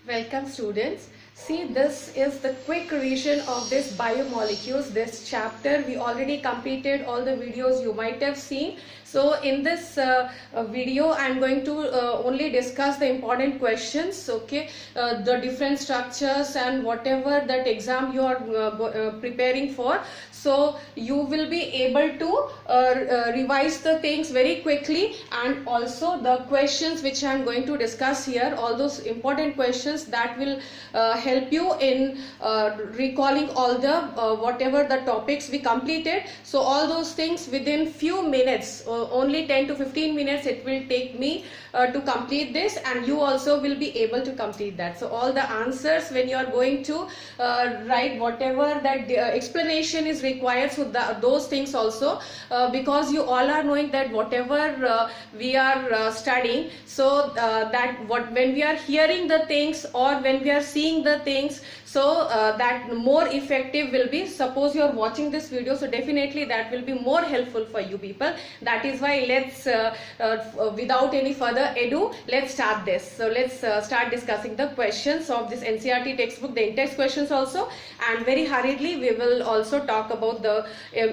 Welcome students. See, this is the quick revision of this biomolecules, this chapter. We already completed all the videos you might have seen. So in this video I'm going to only discuss the important questions, okay, the different structures and whatever that exam you are preparing for. So you will be able to revise the things very quickly, and also the questions which I am going to discuss here, all those important questions that will help you in recalling all the whatever the topics we completed. So all those things within few minutes, only 10 to 15 minutes it will take me to complete this, and you also will be able to complete that. So all the answers when you are going to write whatever that explanation is required, so those things also, because you all are knowing that whatever we are studying, so that when we are hearing the things or when we are seeing the things, so that more effective will be. Suppose you are watching this video, so definitely that will be more helpful for you people. That is why let's without any further ado, let's start this. So let's start discussing the questions of this NCERT textbook, the in-text questions also, and very hurriedly we will also talk about the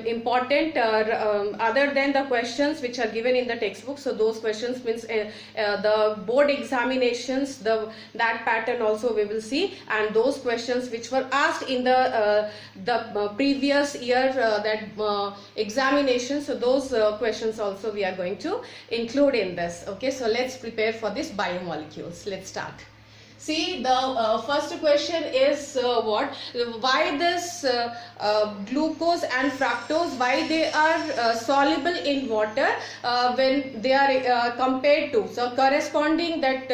important other than the questions which are given in the textbook. So those questions means the board examinations, that pattern also we will see, and those questions which were asked in the previous year examination. So those questions also we are going to include in this. Okay, so let's prepare for this biomolecules. Let's start. See, the first question is why this glucose and fructose, why they are soluble in water when they are compared to, so corresponding that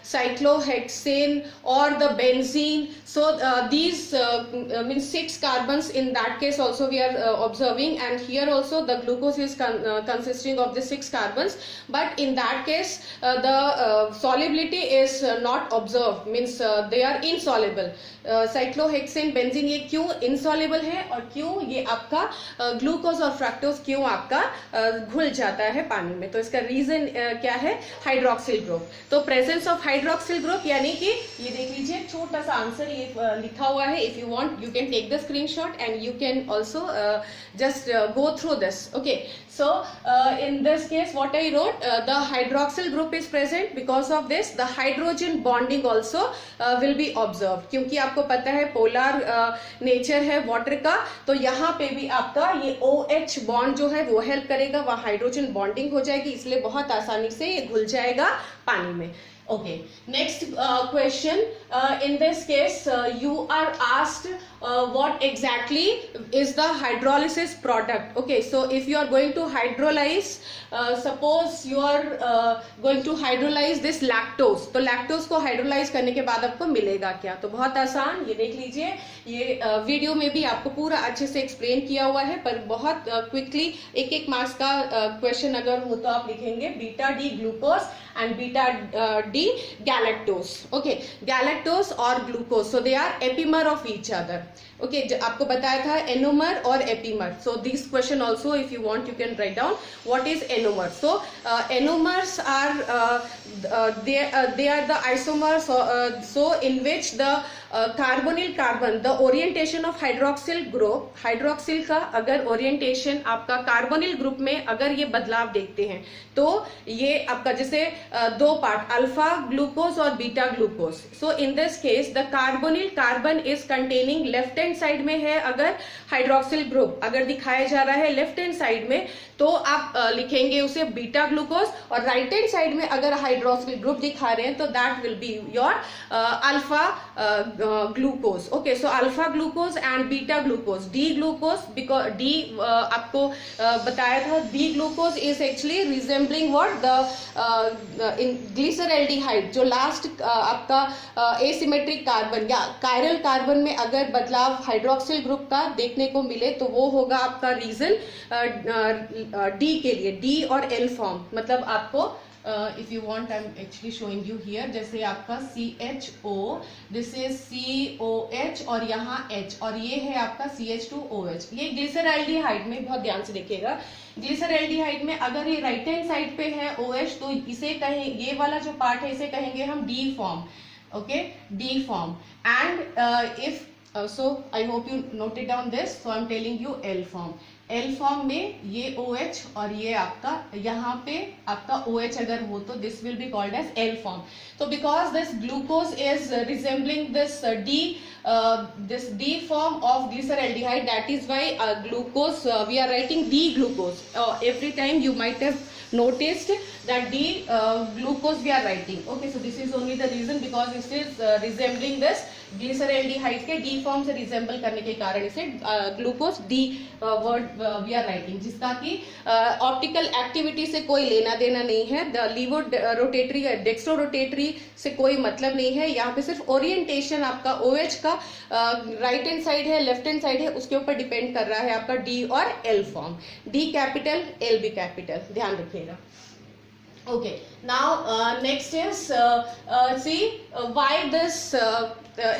cyclohexane or the benzene. So these means 6 carbons in that case also we are observing, and here also the glucose is consisting of the 6 carbons, but in that case the solubility is not observed, means they are insoluble. Cyclohexane benzene ये क्यों insoluble है और क्यों ये आपका glucose और fructose क्यों आपका घुल जाता है पानी में? तो इसका रीजन क्या है? Hydroxyl group. तो प्रेजेंस ऑफ हाइड्रोक्सिल ग्रुप, यानी कि ये देख लीजिए छोटा सा आंसर ये लिखा हुआ है. If you want you can take the screenshot and you can also just go through this. Okay, so in this case what I wrote, the hydroxyl group is present. Because of this the hydrogen bonding also will be observed. क्योंकि आपको पता है polar nature है water का, तो यहाँ पे भी आपका ये OH बॉन्ड जो है वो हेल्प करेगा, वहाँ हाइड्रोजन बॉन्डिंग हो जाएगी, इसलिए बहुत आसानी से ये घुल जाएगा पानी में. Okay, next question. In this case you are asked what exactly is the hydrolysis product. Okay, so if you are going to hydrolyze, suppose you are going to hydrolyze this lactose, तो lactose को hydrolyze करने के बाद आपको मिलेगा क्या? तो बहुत आसान, ये देख लीजिए, ये वीडियो में भी आपको पूरा अच्छे से एक्सप्लेन किया हुआ है, पर बहुत क्विकली एक मार्क्स का क्वेश्चन अगर हो तो आप लिखेंगे beta D glucose and beta D galactose. Okay, galactose or glucose, so they are epimer of each other. Okay, आपको बताया था एनोमर और epimer. So this question also if you want you can write down what is enomer. So enomers are they are the isomers so in which the carbonyl carbon, the orientation of hydroxyl group, hydroxyl का अगर orientation आपका carbonyl group में अगर ये बदलाव देखते हैं, तो ये आपका जैसे 2 पार्ट अल्फा ग्लूकोज और beta glucose. So in this case the carbonyl carbon is containing, left hand side में है अगर हाइड्रोक्सिल ग्रुप अगर दिखाया जा रहा है लेफ्ट हैंड साइड में, तो आप लिखेंगे उसे बीटा ग्लूकोज, और राइट हैंड साइड में अगर हाइड्रोक्सिल ग्रुप दिखा रहे हैं तो that will be your alpha glucose. Okay, so alpha glucose and beta glucose. D glucose, because D आपको बताया था D glucose is actually resembling what the in glyceraldehyde, जो लास्ट आपका एसिमेट्रिक कार्बन या कायरल कार्बन में अगर बदलाव hydroxyl group का देखने को मिले तो वो होगा आपका रीजन डी के लिए. डी और एल फॉर्म, मतलब आपको if you want I'm actually showing you here, जैसे आपका CHO, this is COH और यहाँ H, और ये है आपका CH2OH. ये ग्लिसरल्डिहाइड में बहुत ध्यान से देखिएगा, ग्लिसरल्डिहाइड में अगर ये राइट हैंड साइड पे है OH तो इसे कहें, ये वाला जो पार्ट है इसे कहेंगे हम D form. okay, D form. And if so I hope you noted down this, so I'm telling you L form. L form में ये OH और ये आपका यहाँ पे आपका OH अगर हो तो this will be called as L form. तो because this glucose is resembling this D form of glyceraldehyde, that is why glucose we are writing D glucose. Every time you might have noticed that D glucose we are writing. Okay, so this is only the reason, because it is resembling this glyceraldehyde के D form से resemble करने के कारण इसे glucose D word we are writing, जिसका कि optical activity से कोई लेना देना नहीं है. The laevo rotatory dextro rotatory से कोई मतलब नहीं है. यहाँ पे सिर्फ ओरिएंटेशन आपका OH का राइट हैंड साइड है, लेफ्ट हैंड साइड है, उसके ऊपर डिपेंड कर रहा है आपका डी और L form. D capital, L भी कैपिटल, ध्यान रखिएगा. Okay, now next is see why this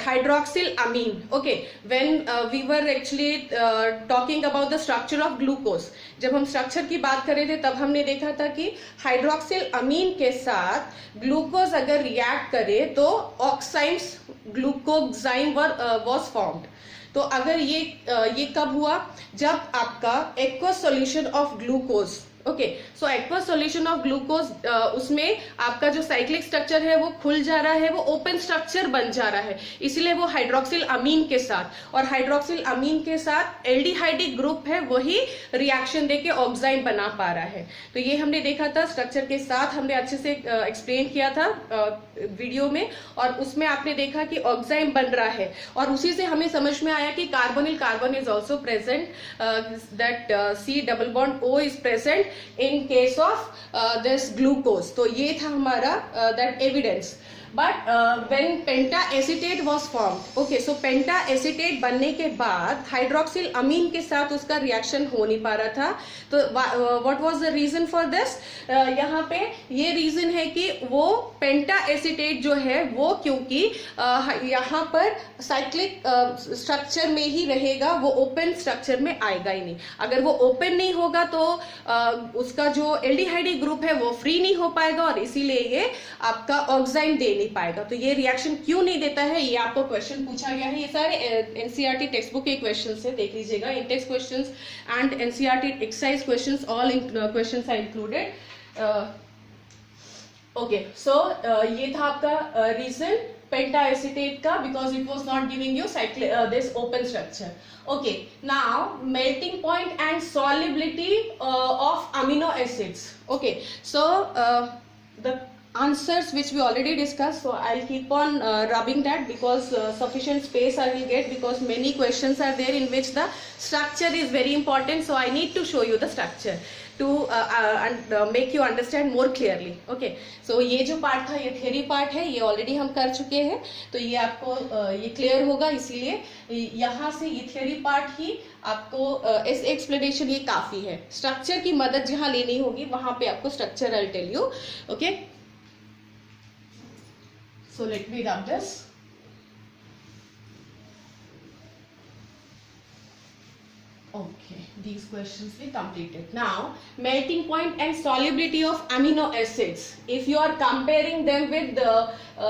hydroxylamine. Okay, when we were actually talking about the structure of glucose, जब हम स्ट्रक्चर की बात कर रहे थे तब हमने देखा था कि हाइड्रोक्सिल के साथ ग्लूकोज अगर रिएक्ट करे तो ऑक्साइम्स ग्लूकोक्साइम वाज फॉर्म्ड. तो अगर ये कब हुआ, जब आपका aqueous solution of glucose, okay, so aqueous solution of glucose उसमें आपका जो साइक्लिक स्ट्रक्चर है वो खुल जा रहा है, वो ओपन स्ट्रक्चर बन जा रहा है, इसीलिए वो हाइड्रोक्सिल अमीन के साथ, और हाइड्रोक्सिल अमीन के साथ एल्डिहाइडिक ग्रुप है वही रिएक्शन देके ऑक्साइम बना पा रहा है. तो ये हमने देखा था स्ट्रक्चर के साथ, हमने अच्छे से एक्सप्लेन किया था वीडियो में, और उसमें आपने देखा कि ऑक्साइम बन रहा है, और उसी से हमें समझ में आया कि carbonyl carbon is also present, that C double bond O is present in case of this glucose. तो ये था हमारा that evidence. But when pentacetate was formed, okay, so pentacetate बनने के बाद हाइड्रोक्सिल अमीन के साथ उसका रिएक्शन हो नहीं पा रहा था. तो what was the reason for this? यहाँ पे ये रीजन है कि वो पेंटाएसिटेट जो है वो क्योंकि यहाँ पर साइक्लिक स्ट्रक्चर में ही रहेगा, वो ओपन स्ट्रक्चर में आएगा ही नहीं. अगर वो ओपन नहीं होगा तो उसका जो एल्डिहाइडिक ग्रुप है वो फ्री नहीं हो पाएगा, और इसीलिए ये आपका ऑक्साइम दे नहीं पाएगा. तो ये रिएक्शन क्यों नहीं देता है, ये आपको क्वेश्चन पूछा गया है. ये सारे एनसीईआरटी टेक्स्ट बुक के क्वेश्चंस है, देख लीजिएगा. Intext questions and NCERT exercise questions, all questions are included. Okay, so ये था आपका रीजन पेंटाएसिटेट का, because it was not giving you cyclic this open structure. Okay, now melting point and solubility of amino acids. Okay, so the answers which we already discussed, so I'll keep on rubbing that, because sufficient space I will get, because many questions are there in which the structure is very important, so I need to show you the structure to make you understand more clearly. Okay, so ये जो part था ये theory part है, ये already हम कर चुके हैं, तो ये आपको ये क्लियर होगा, इसीलिए यहाँ से ये theory पार्ट ही आपको इस एक्सप्लेनेशन ये काफी है. स्ट्रक्चर की मदद जहाँ लेनी होगी वहां पे आपको structure I'll tell you. Okay, so let me rub this. Okay, these questions we completed. Now, melting point and solubility of amino acids. If you are comparing them with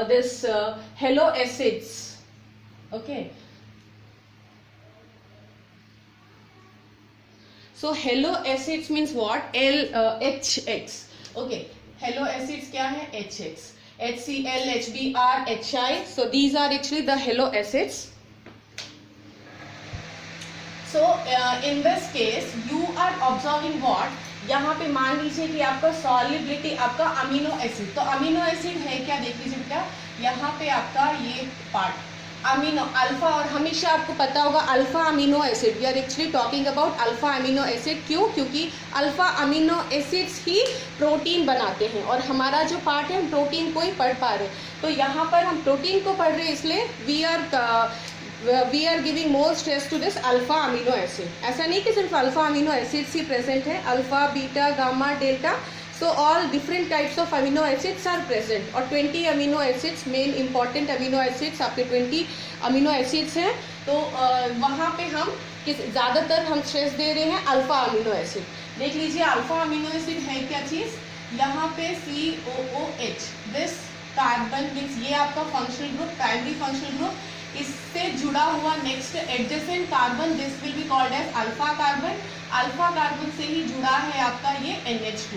this halo acids, okay. So halo acids means what? HX. Okay, halo acids क्या है? HX. HCl, HBr, HI. So these are actually the halo acids. So in this case you are observing what? यहाँ पे मान लीजिए कि आपका solubility आपका amino acid, तो अमीनो एसिड है क्या, देख लीजिए बेटा, यहाँ पे आपका ये पार्ट अमीनो अल्फा, और हमेशा आपको पता होगा alpha amino acid, we are actually talking about alpha amino acid. क्यों? क्योंकि अल्फा अमीनो एसिड्स ही प्रोटीन बनाते हैं, और हमारा जो पार्ट है हम प्रोटीन को ही पढ़ पा रहे हैं. तो यहाँ पर हम प्रोटीन को पढ़ रहे हैं, इसलिए we are giving more stress to this alpha amino acid. ऐसा नहीं कि सिर्फ अल्फा अमीनो एसिड्स ही प्रेजेंट है, alpha, beta, gamma, delta, so all different types of amino acids are present, और 20 amino acids, main important amino acids आपके 20 amino acids हैं. तो वहाँ पे हम ज़्यादातर हम स्ट्रेस दे रहे हैं अल्फा अमीनो एसिड. देख लीजिए अल्फा अमीनो एसिड है क्या चीज़, यहाँ पे COOH, दिस कार्बन मीन्स ये आपका functional group, primary functional group, इससे जुड़ा हुआ next adjacent carbon, this will be called as alpha carbon. Alpha carbon से ही जुड़ा है आपका ये NH2,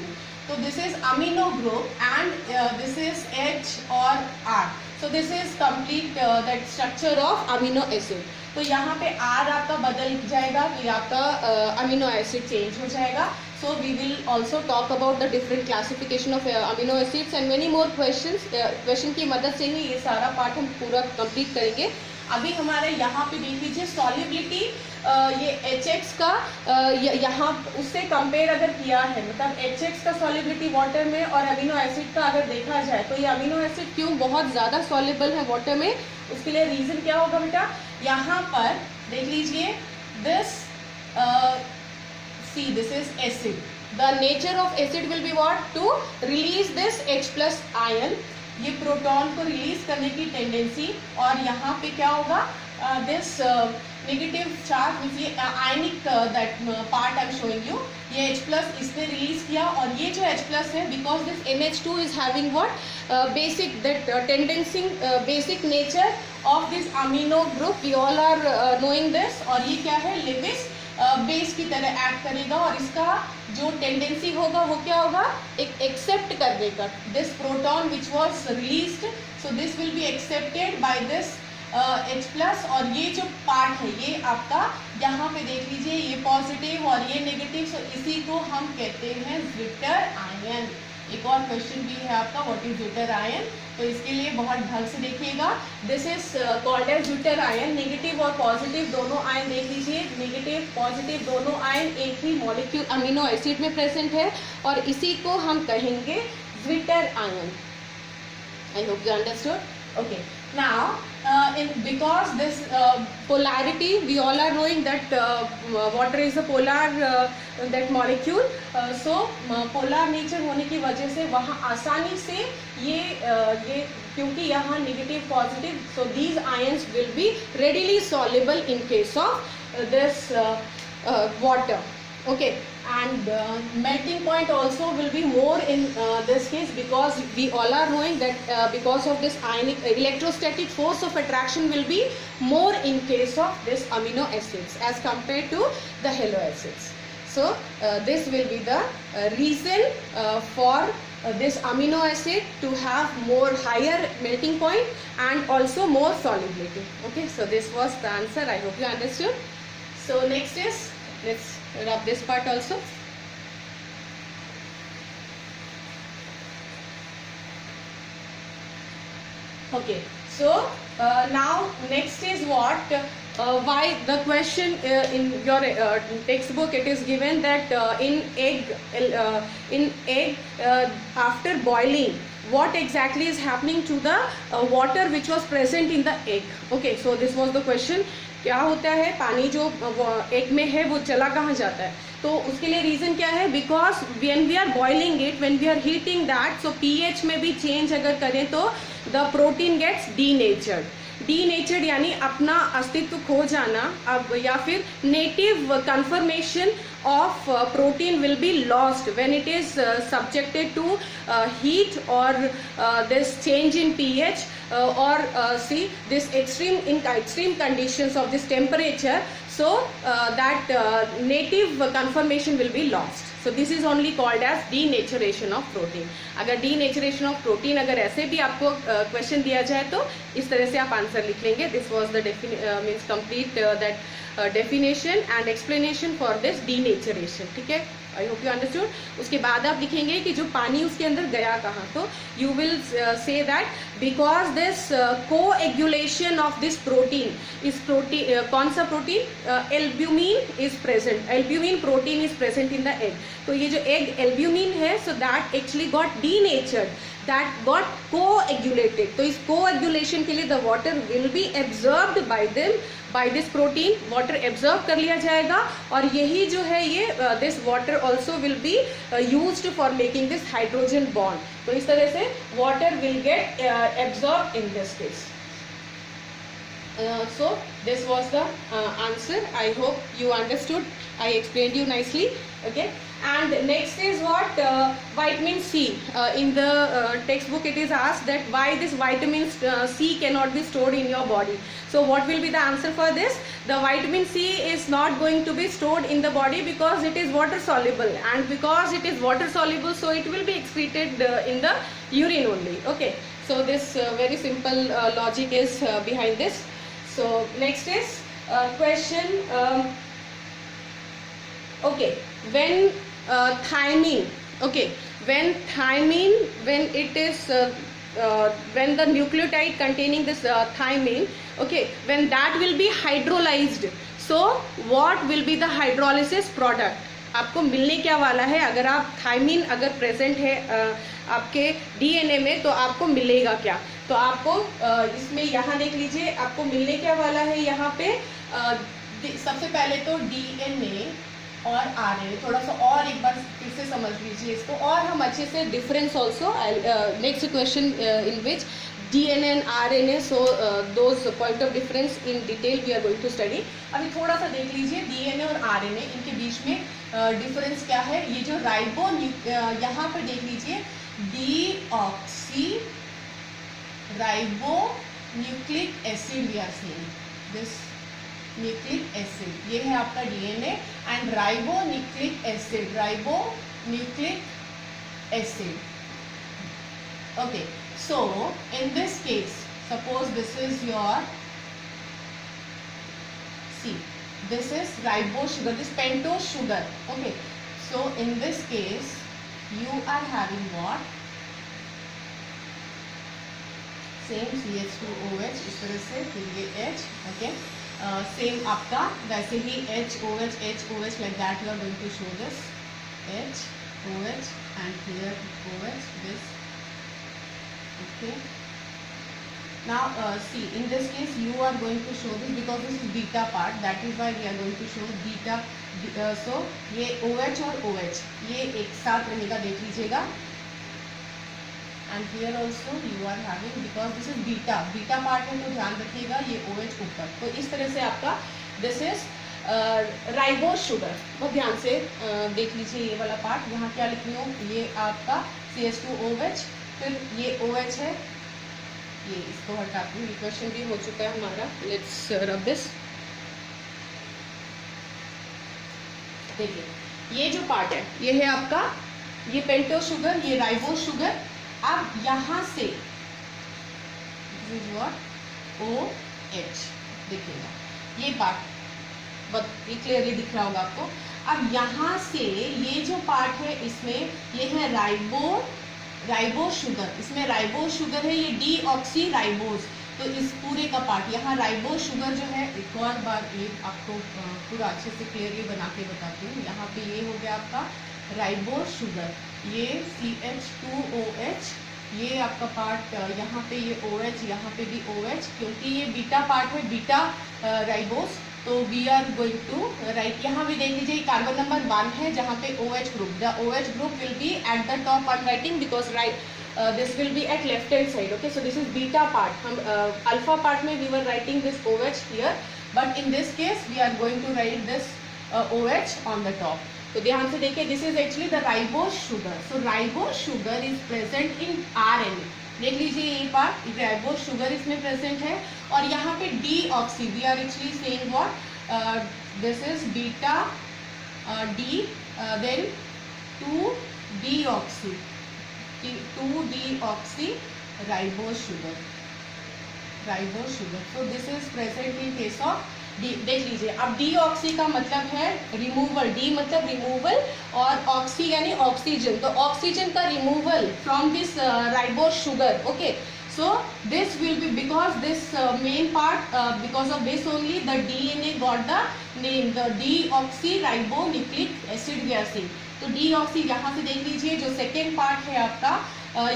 तो this is amino group and this is H और R, so this is complete that structure of amino acid. तो यहाँ पे R आपका बदल जाएगा, तो ये आपका अमीनो एसिड चेंज हो जाएगा। So we will also talk about the different classification of amino acids and many more questions. Question की मदद से ही ये सारा पार्ट हम पूरा कंप्लीट करेंगे। अभी हमारे यहाँ पे देख लीजिए सॉल्युबिलिटी, ये HX का यहाँ उससे कंपेयर अगर किया है, मतलब HX का सॉल्युबिलिटी वाटर में और अमीनो एसिड का अगर देखा जाए तो ये अमीनो एसिड क्यों बहुत ज़्यादा सॉल्युबल है वाटर में, उसके लिए रीज़न क्या होगा बेटा, यहाँ पर देख लीजिए this see this is acid, the nature of acid will be what, to release this H plus ion, ये प्रोटॉन को रिलीज करने की टेंडेंसी, और यहाँ पे क्या होगा दिस नेगेटिव चार्ज मीन्स ये ionic that part I am showing you, ये H प्लस इसने रिलीज किया, और ये जो H प्लस है because this NH2 is having what basic that tendency basic nature of this amino group, we all are knowing this, और ये क्या है लिविस बेस की तरह एक्ट करेगा, और इसका जो टेंडेंसी होगा वो क्या होगा, एक एक्सेप्ट करने का this proton which was released, so this will be accepted by this H plus, और ये जो पार्ट है ये आपका यहाँ पे देख लीजिए ये पॉजिटिव और ये नेगेटिव, सो इसी को हम कहते हैं ज्विटर आयन। एक और क्वेश्चन भी है आपका, व्हाट इज ज्विटर आयन, तो इसके लिए बहुत ढंग से देखिएगा, this is called as zwitter ion. Negative और पॉजिटिव दोनों आयन देख लीजिए, नेगेटिव पॉजिटिव दोनों आयन एक ही मॉलिक्यूल अमीनो एसिड में प्रेजेंट है, और इसी को हम कहेंगे zwitter ion. I hope you understood. Okay, now because this polarity we all are knowing that water is a polar that molecule, so polar nature होने की वजह से वहाँ आसानी से ये क्योंकि यहाँ negative positive, so these ions will be readily soluble in case of this water, okay, and melting point also will be more in this case, because we all are knowing that because of this ionic electrostatic force of attraction will be more in case of this amino acids as compared to the halo acids. So this will be the reason for this amino acid to have more higher melting point and also more solubility. Okay, so this was the answer. I hope you understood. So next is, let's rub this part also. Okay, so now next is what, why the question in your textbook it is given that in egg after boiling what exactly is happening to the water which was present in the egg. Okay, so this was the question, क्या होता है पानी जो egg में है वो चला कहाँ जाता है, तो उसके लिए रीज़न क्या है, because when we are boiling it, when we are heating that, so pH में भी चेंज अगर करें तो द प्रोटीन गेट्स डीनेचर्ड यानी अपना अस्तित्व खो जाना, अब या फिर native confirmation of protein will be lost when it is subjected to heat or this change in pH or see this extreme conditions of this temperature, so that native conformation will be lost. So this is only called as denaturation of protein. अगर denaturation of protein अगर ऐसे भी आपको question दिया जाए तो इस तरह से आप आंसर लिख लेंगे. This was the means complete that definition and explanation for this denaturation. ठीक है, आई होप यू अंडरस्टूड. उसके बाद आप लिखेंगे कि जो पानी उसके अंदर गया कहाँ, तो you will see that because this coagulation of this protein is protein, कौन सा protein, albumin is present, albumin protein is present in the egg. तो ये जो एग एल्ब्यूमिन है, so that actually got denatured, that got coagulated. तो इस coagulation के लिए the water will be absorbed by them, by this protein, water absorb कर लिया जाएगा, और यही जो है ये this water also will be used for making this hydrogen bond. तो इस तरह से water will get absorb in this case. So this was the answer. I hope you understood. I explained you nicely. Okay. And next is what? Vitamin C. In the textbook it is asked that why this vitamin C cannot be stored in your body. So what will be the answer for this? The vitamin C is not going to be stored in the body because it is water soluble, and because it is water soluble, so it will be excreted in the urine only. Okay, so this very simple logic is behind this. So next is question. Okay, when thymine, okay, when it is when the nucleotide containing this thymine, okay, when that will be hydrolyzed, so what will be the hydrolysis product? आपको मिलने क्या वाला है? अगर आप thiamine अगर present है आपके डीएनए में, तो आपको मिलेगा क्या? तो आपको इसमें यहाँ देख लीजिए, आपको मिलने क्या वाला है यहाँ पे? सबसे पहले तो डीएनए और आरएनए, थोड़ा सा और एक बार फिर से समझ लीजिए इसको, और हम अच्छे से difference also next question in which DNA and RNA, so those point of difference in detail we are going to study. अभी थोड़ा सा देख लीजिए DNA और RNA, इनके बीच में डिफरेंस क्या है? ये जो राइबो, यहाँ पर देख लीजिए deoxy ribo nucleic acid, we are saying this nucleic acid, ये है आपका DNA, and ribo nucleic acid, ribo nucleic acid. Okay, so in this case, suppose this is your, see, this is ribose sugar, this pentose sugar. Okay, so in this case you are having what? Same CH2OH, इस तरह से, फिर ये H. Okay, same आपका वैसे ही HOH HOH, like that you are going to show this HOH and here OH, this. Okay, now see, in this case you are going to show this because this is beta part, that is why we are going to show beta. So ये OH और OH ये एक साथ रहेगा, देख लीजिएगा, and here also you are having, because this is beta part है, तो ध्यान रखिएगा ये OH ऊपर. तो इस तरह से आपका this is राइबोस शुगर. बहुत ध्यान से देख लीजिए ये वाला पार्ट, यहाँ क्या लिख रही हूँ, ये आपका CH2OH, फिर ये OH है, ये इसको हटाती हूँ, क्वेश्चन भी हो चुका है हमारा. Let's rub this. देखिए ये जो पार्ट है ये है आपका, ये पेंटोस शुगर, ये राइबोस शुगर. अब यहाँ से OH देखिएगा, ये पार्ट बहुत ये क्लियरली दिख रहा होगा आपको. अब यहाँ से ये जो पार्ट है इसमें ये है राइबोस शुगर, इसमें राइबोस शुगर है, ये डीऑक्सी राइबोस. तो इस पूरे का पार्ट यहाँ राइबोस शुगर जो है, एक और बार ये आपको पूरा अच्छे से क्लियरली बना के बताती हूँ. यहाँ पे ये हो गया आपका राइबोस शुगर, ये CH2OH, ये आपका पार्ट यहाँ पे ये OH, यहाँ पे भी OH, क्योंकि ये बीटा पार्ट है, बीटा राइबोस, तो we are going to write. यहाँ भी देख लीजिए कार्बन नंबर 1 है जहाँ पे OH group, the OH group will be at the top I am writing because right this will be at left hand side. Okay, so this is beta part. हम alpha part में we were writing this OH here, but in this case we are going to write this OH on the top. तो ध्यान से देखिए, this is actually the ribose sugar. So ribose sugar is present in RNA. देख लीजिए ये part, ribose sugar इसमें present है, और यहाँ पे deoxy, we are actually saying what, this is beta D, then 2-deoxy ribose sugar. So this is present in case of D. देख लीजिए, अब डीऑक्सी का मतलब है रिमूवल, डी मतलब रिमूवल, और ऑक्सी यानी ऑक्सीजन, तो ऑक्सीजन का removal from this ribose sugar. Okay, so this will be, because this main part, because of this only the DNA got the name, the deoxyribonucleic acid we are saying. तो deoxy यहाँ से देख लीजिए, जो second part है आपका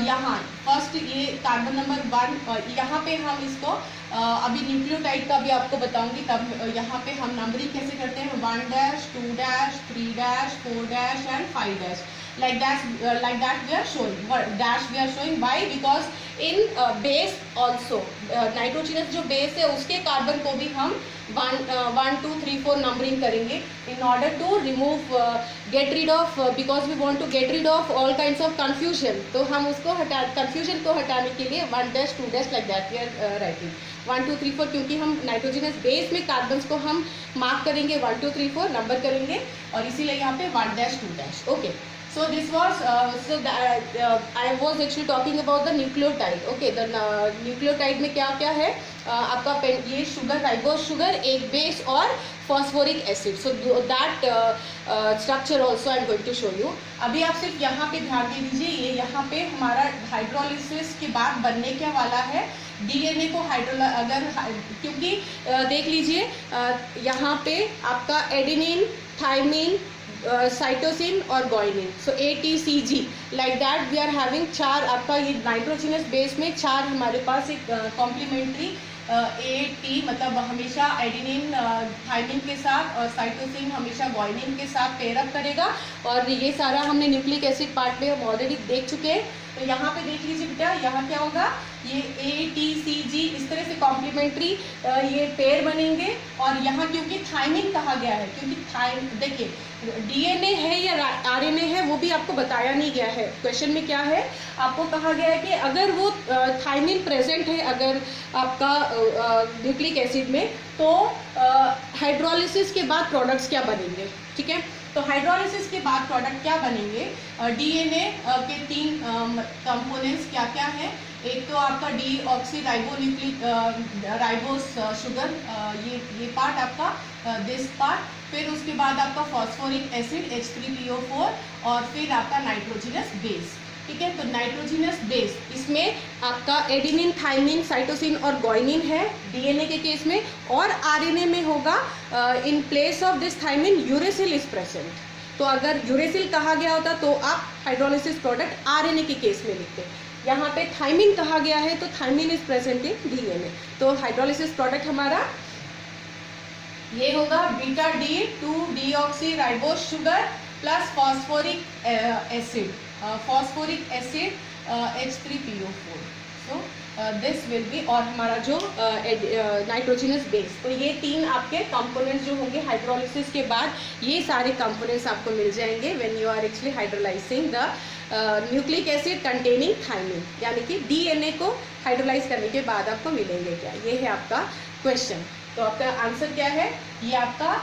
यहाँ first ये कार्बन नंबर 1 और यहाँ पे हम इसको अभी न्यूक्लियोटाइड का भी आपको बताऊंगी, तब यहाँ पे हम नंबरिंग कैसे करते हैं 1 dash 2 dash 3 dash 4 dash and 5 dash like that we are showing dash we are showing. Why? Because in base also nitrogenous जो base है उसके कार्बन को भी हम 1 2 3 4 नंबरिंग करेंगे in order to remove get rid of because we want to get rid of all kinds of confusion. तो हम उसको confusion को हटाने के लिए 1 dash 2 dash like that we are writing 1 2 3 4 क्योंकि हम नाइट्रोजनस बेस में कार्बन्स को हम मार्क करेंगे 1 2 3 4 नंबर करेंगे और इसीलिए यहाँ पे 1 dash 2 dash. Okay, so this was I was actually talking about the nucleotide. Okay, the nucleotide में क्या क्या है आपका ये शुगर राइबोज शुगर एक बेस और phosphoric acid. So that structure also I am going to show you. अभी आप सिर्फ यहाँ पे ध्यान दे दीजिए, ये यहाँ पे हमारा हाइड्रोलिसिस के बाद बनने क्या वाला है डीएनए को अगर क्योंकि देख लीजिए यहाँ पे आपका एडेनिन थाइमिन साइटोसिन और guanine. So ATCG like that we are having 4 आपका ये नाइट्रोजनस बेस में 4 हमारे पास एक कॉम्प्लीमेंट्री AT मतलब हमेशा एडेनिन थाइमिन के साथ और साइटोसिन हमेशा ग्वाइनिन के साथ पेयर अप करेगा. और ये सारा हमने न्यूक्लिक एसिड पार्ट में हम ऑलरेडी देख चुके हैं. तो यहाँ पे देख लीजिए बेटा, यहाँ क्या होगा ये ATCG इस तरह से कॉम्प्लीमेंट्री ये पेयर बनेंगे. और यहाँ क्योंकि थाइमिन कहा गया है क्योंकि देखिए डीएनए है या आरएनए है वो भी आपको बताया नहीं गया है. क्वेश्चन में क्या है आपको कहा गया है कि अगर वो थाइमिन प्रेजेंट है अगर आपका न्यूक्लिक एसिड में तो हाइड्रोलिसिस के बाद प्रोडक्ट्स क्या बनेंगे. ठीक है, तो हाइड्रोलिसिस के बाद प्रोडक्ट क्या बनेंगे डीएनए के 3 कंपोनेंट्स क्या क्या हैं. एक तो आपका डीऑक्सी राइबोस शुगर ये पार्ट आपका दिस पार्ट, फिर उसके बाद आपका फॉस्फोरिक एसिड H3PO4 और फिर आपका नाइट्रोजनस बेस. ठीक है, तो नाइट्रोजनस बेस इसमें आपका एडेनिन थाइमिन साइटोसिन और ग्वाइनिन है डीएनए के केस में. और आरएनए में होगा in place of this thymine uracil is present. तो अगर यूरेसिल कहा गया होता तो आप हाइड्रोलिसिस प्रोडक्ट आरएनए के केस में लिखते. यहाँ पे थाइमिन कहा गया है तो thymine is present in DNA. तो हाइड्रोलिसिस प्रोडक्ट हमारा ये होगा beta D 2 deoxy ribose sugar plus phosphoric acid H3PO4. So this will B और हमारा जो नाइट्रोजनस बेस. तो ये 3 आपके कंपोनेंट्स जो होंगे हाइड्रोलिसिस के बाद ये सारे कंपोनेंट्स आपको मिल जाएंगे when you are actually hydrolysing the nucleic acid containing thymine. यानी कि डीएनए को हाइड्रोलाइज करने के बाद आपको मिलेंगे क्या. ये है आपका क्वेश्चन. तो आपका आंसर क्या है, ये आपका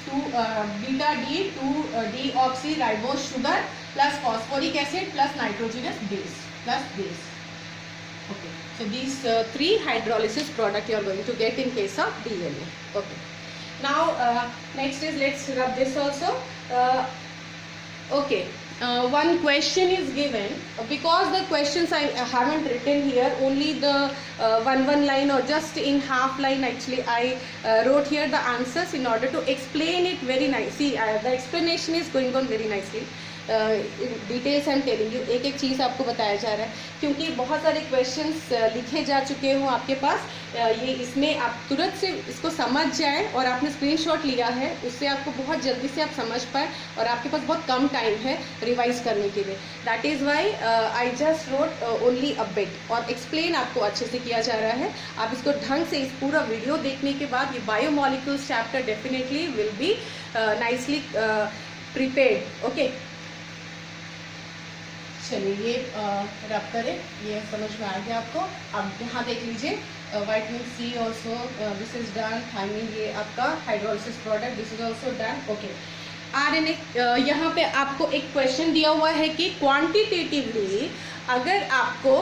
beta D 2 deoxy ribose sugar plus phosphoric acid plus nitrogenous base. Okay, so these 3 hydrolysis product you are going to get in case of DNA. Okay, now next is let's rub this also. Okay, one question is given because the questions I haven't written here, only the one line or just in half line actually I wrote here the answers in order to explain it very nicely. The explanation is going on very nicely. Details I am telling you, एक एक चीज़ आपको बताया जा रहा है क्योंकि बहुत सारे क्वेश्चंस लिखे जा चुके हों आपके पास. ये इसमें आप तुरंत से इसको समझ जाए और आपने स्क्रीनशॉट लिया है उससे आपको बहुत जल्दी से आप समझ पाए और आपके पास बहुत कम टाइम है रिवाइज करने के लिए. That is why I just road only a bit और एक्सप्लेन आपको अच्छे से किया जा रहा है. आप इसको ढंग से इस पूरा वीडियो देखने के बाद ये biomolecules chapter definitely will be nicely prepared. Okay, चलिए ये रब करें, ये समझ में आ गया आपको. अब यहाँ देख लीजिए vitamin C also this is done. Thymine ये आपका hydrolysis product this is also done. Okay, RNA यहाँ पे आपको एक क्वेश्चन दिया हुआ है कि क्वांटिटेटिवली अगर आपको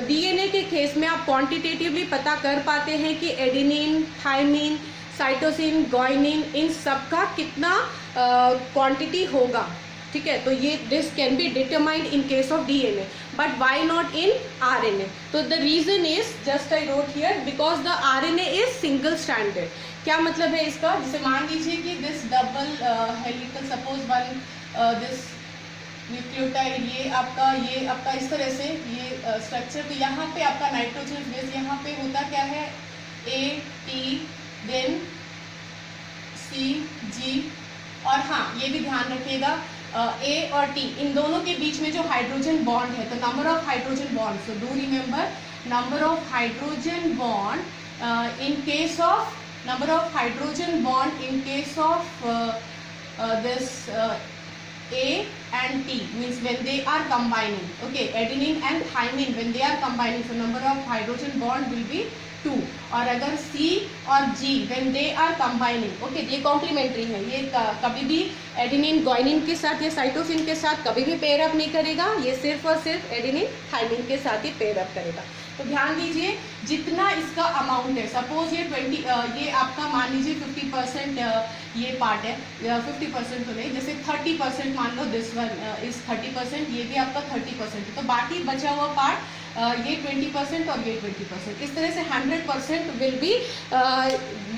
डीएनए के केस में आप क्वांटिटेटिवली पता कर पाते हैं कि एडेनिन थाइमिन साइटोसिन ग्वाइनिन इन सब का कितना क्वांटिटी होगा. ठीक है, तो ये this can be determined in case of DNA but why not in RNA. तो the reason is just I wrote here because the RNA is single stranded. क्या मतलब है इसका, जैसे मान लीजिए कि this double helical suppose one this nucleotide ये आपका इस तरह से ये स्ट्रक्चर। तो यहाँ पे आपका नाइट्रोजन बेस, यहाँ पे होता क्या है AT, देन CG, और हाँ ये भी ध्यान रखिएगा A और T इन दोनों के बीच में जो हाइड्रोजन बॉन्ड है, तो number of hydrogen bond, so do remember number of hydrogen bond in case of number of hydrogen bond in case of this A and T means when they are combining, okay, adenine and thymine when they are combining, so number of hydrogen bond will be 2, और अगर C और G when they are combining, okay, ये complementary है, ये कभी भी adenine guanine के साथ या साइटोसिन के साथ कभी भी पेयर अप नहीं करेगा, ये सिर्फ और सिर्फ एडेनिन थाइमिन के साथ ही पेयर अप करेगा। तो ध्यान दीजिए जितना इसका अमाउंट है, सपोज ये 20 ये आपका मान लीजिए 50% ये पार्ट है, 50% तो नहीं, जैसे 30% मान लो, दिस वन इज 30%, ये भी आपका 30% है, तो बाकी बचा हुआ पार्ट ये 20% और ये 20%, इस तरह से 100% will be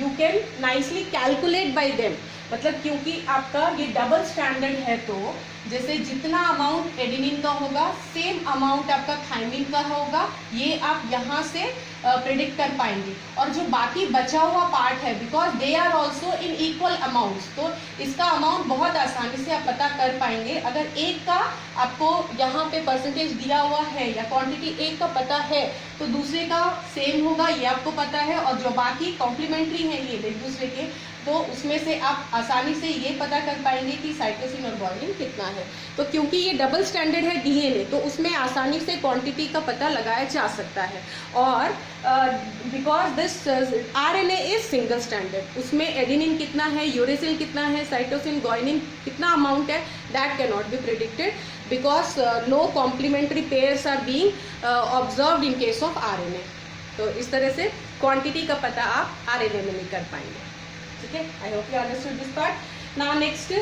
you can nicely calculate bye them. मतलब क्योंकि आपका ये डबल स्टैंडर्ड है, तो जैसे जितना अमाउंट एडेनिन का होगा सेम अमाउंट आपका थाइमिन का होगा, ये आप यहाँ से प्रेडिक्ट कर पाएंगे। और जो बाकी बचा हुआ पार्ट है, because they are also in equal amounts, तो इसका अमाउंट बहुत आसानी से आप पता कर पाएंगे। अगर एक का आपको यहाँ पे परसेंटेज दिया हुआ है या क्वांटिटी एक का पता है, तो दूसरे का सेम होगा, ये आपको पता है, और जो बाकी कॉम्प्लीमेंट्री हैं ये एक दूसरे के, तो उसमें से आप आसानी से ये पता कर पाएंगे कि साइटोसिन और ग्वानिन कितना है। तो क्योंकि ये डबल स्टैंडर्ड है डीएनए, तो उसमें आसानी से क्वांटिटी का पता लगाया जा सकता है। और because this RNA is single standard, उसमें एडेनिन कितना है, यूरेसिल कितना है, साइटोसिन ग्वानिन कितना अमाउंट है, that can not be predicted because no complementary pairs are being observed in case of RNA. तो इस तरह से क्वांटिटी का पता आप आरएनए में नहीं कर पाएंगे। ठीक है, आई hope you understood this part. Now next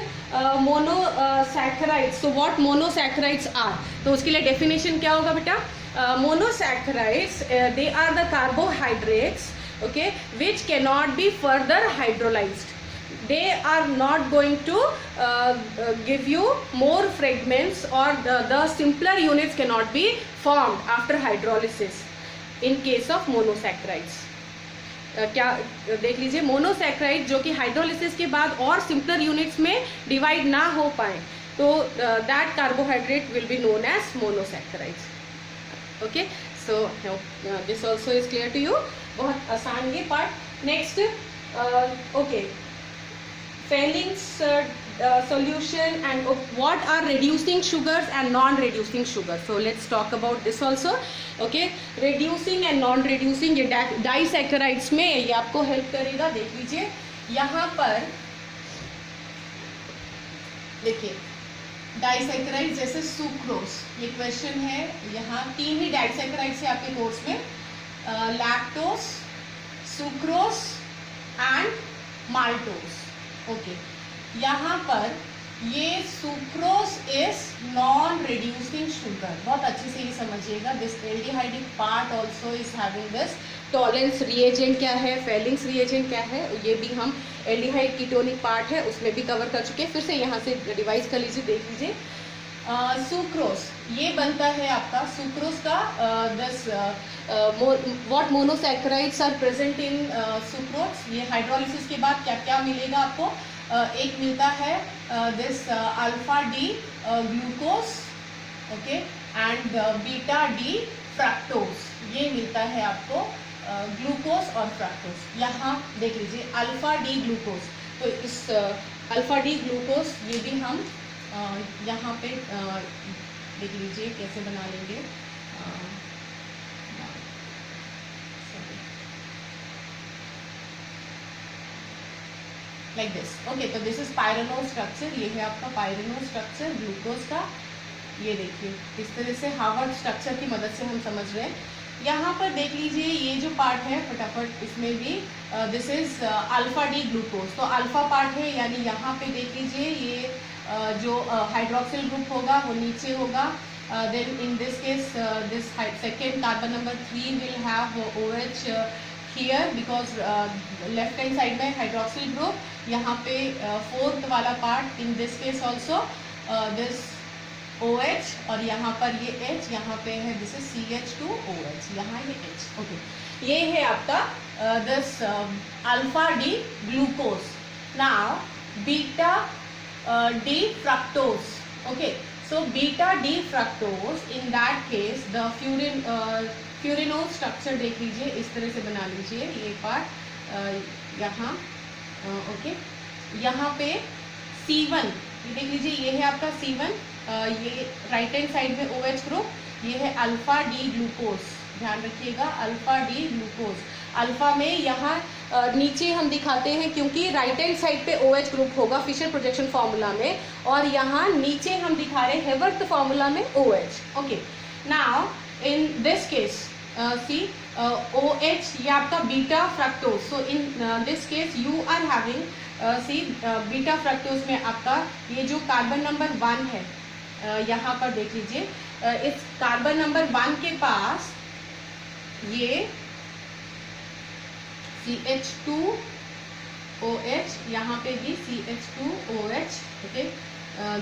monosaccharides. So what monosaccharides are? तो उसके लिए definition क्या होगा बेटा? Monosaccharides they are the carbohydrates, okay, which cannot be further hydrolyzed. They are not going to give you more fragments, or the simpler units cannot be formed after hydrolysis in case of monosaccharides. क्या देख लीजिए, monosaccharide जो कि hydrolysis के बाद और simpler units में divide ना हो पाए, तो that carbohydrate will be known as monosaccharides. Okay, so this also is clear to you. बहुत आसान ये part. Next, okay, Fehling solution and what are reducing sugars and non-reducing sugars. So let's talk about this also. Okay, reducing and non-reducing, ये disaccharides में ये आपको help करेगा। देख लीजिए यहाँ पर, देखिए डाइसैकेराइड जैसे सुक्रोज, ये क्वेश्चन है, यहाँ 3 ही डाइसैकेराइड्स है आपके कोर्स में, lactose, sucrose and maltose. Okay, यहाँ पर ये sucrose is non reducing sugar, बहुत अच्छे से ये समझिएगा। This aldehydic part also is having this. Tollens reagent क्या है, फेलिंग्स रिएजेंट क्या है, ये भी हम एल्डिहाइड कीटोनिक पार्ट है उसमें भी कवर कर चुके हैं। फिर से यहाँ से रिवाइज कर लीजिए, देख लीजिए। सुक्रोज ये बनता है आपका, सुक्रोज का this what monosaccharides are present in sucrose. ये हाइड्रोलिसिस के बाद क्या क्या मिलेगा आपको, एक मिलता है this alpha D glucose, okay, and beta D fructose, ये मिलता है आपको ग्लूकोज और फ्रक्टोज। यहाँ देख लीजिए अल्फा डी ग्लूकोज, तो इस अल्फा डी ग्लूकोज ये भी हम यहाँ पे देख लीजिए कैसे बना लेंगे। Like this. ओके, तो दिस इज पायरेनोल स्ट्रक्चर, ये है आपका पायरेनोल स्ट्रक्चर ग्लूकोज का। ये देखिए इस तरह से हार्वर्ड स्ट्रक्चर की मदद से हम समझ रहे हैं। यहाँ पर देख लीजिए ये जो पार्ट है फटाफट, इसमें भी this is alpha D glucose, तो अल्फा पार्ट है, यानी यहाँ पे देख लीजिए ये जो हाइड्रोक्सिल ग्रुप होगा वो नीचे होगा। Then in this case this second carbon number 3 will have OH here, because left hand side में हाइड्रोक्सिल ग्रुप, यहाँ पे फोर्थ वाला part in this case also this OH और यहाँ पर ये H, यहाँ पे है दिस इज CH2OH, यहाँ ये H। ओके, ये है आपका this alpha D glucose. Now beta D fructose. Okay, so beta D fructose, in that case the furanol structure देख लीजिए, इस तरह से बना लीजिए ये पार्ट यहाँ। ओके, यहाँ पे C1 ये देख लीजिए, ये है आपका C1, ये राइट हैंड साइड में OH ग्रुप, ये है अल्फा डी ग्लूकोज, ध्यान रखिएगा अल्फा डी ग्लूकोज। अल्फा में यहाँ नीचे हम दिखाते हैं क्योंकि राइट हैंड साइड पे OH ग्रुप होगा फिशर प्रोजेक्शन फॉर्मूला में, और यहाँ नीचे हम दिखा रहे हैं हेवर्थ फॉर्मूला में OH। Okay, now in this case C OH ये आपका beta fructose, so in this case you are having C beta fructose में आपका ये जो कार्बन नंबर 1 है, यहाँ पर देख लीजिए, इस कार्बन नंबर 1 के पास ये CH2OH, यहाँ पे भी CH2OH। ओके,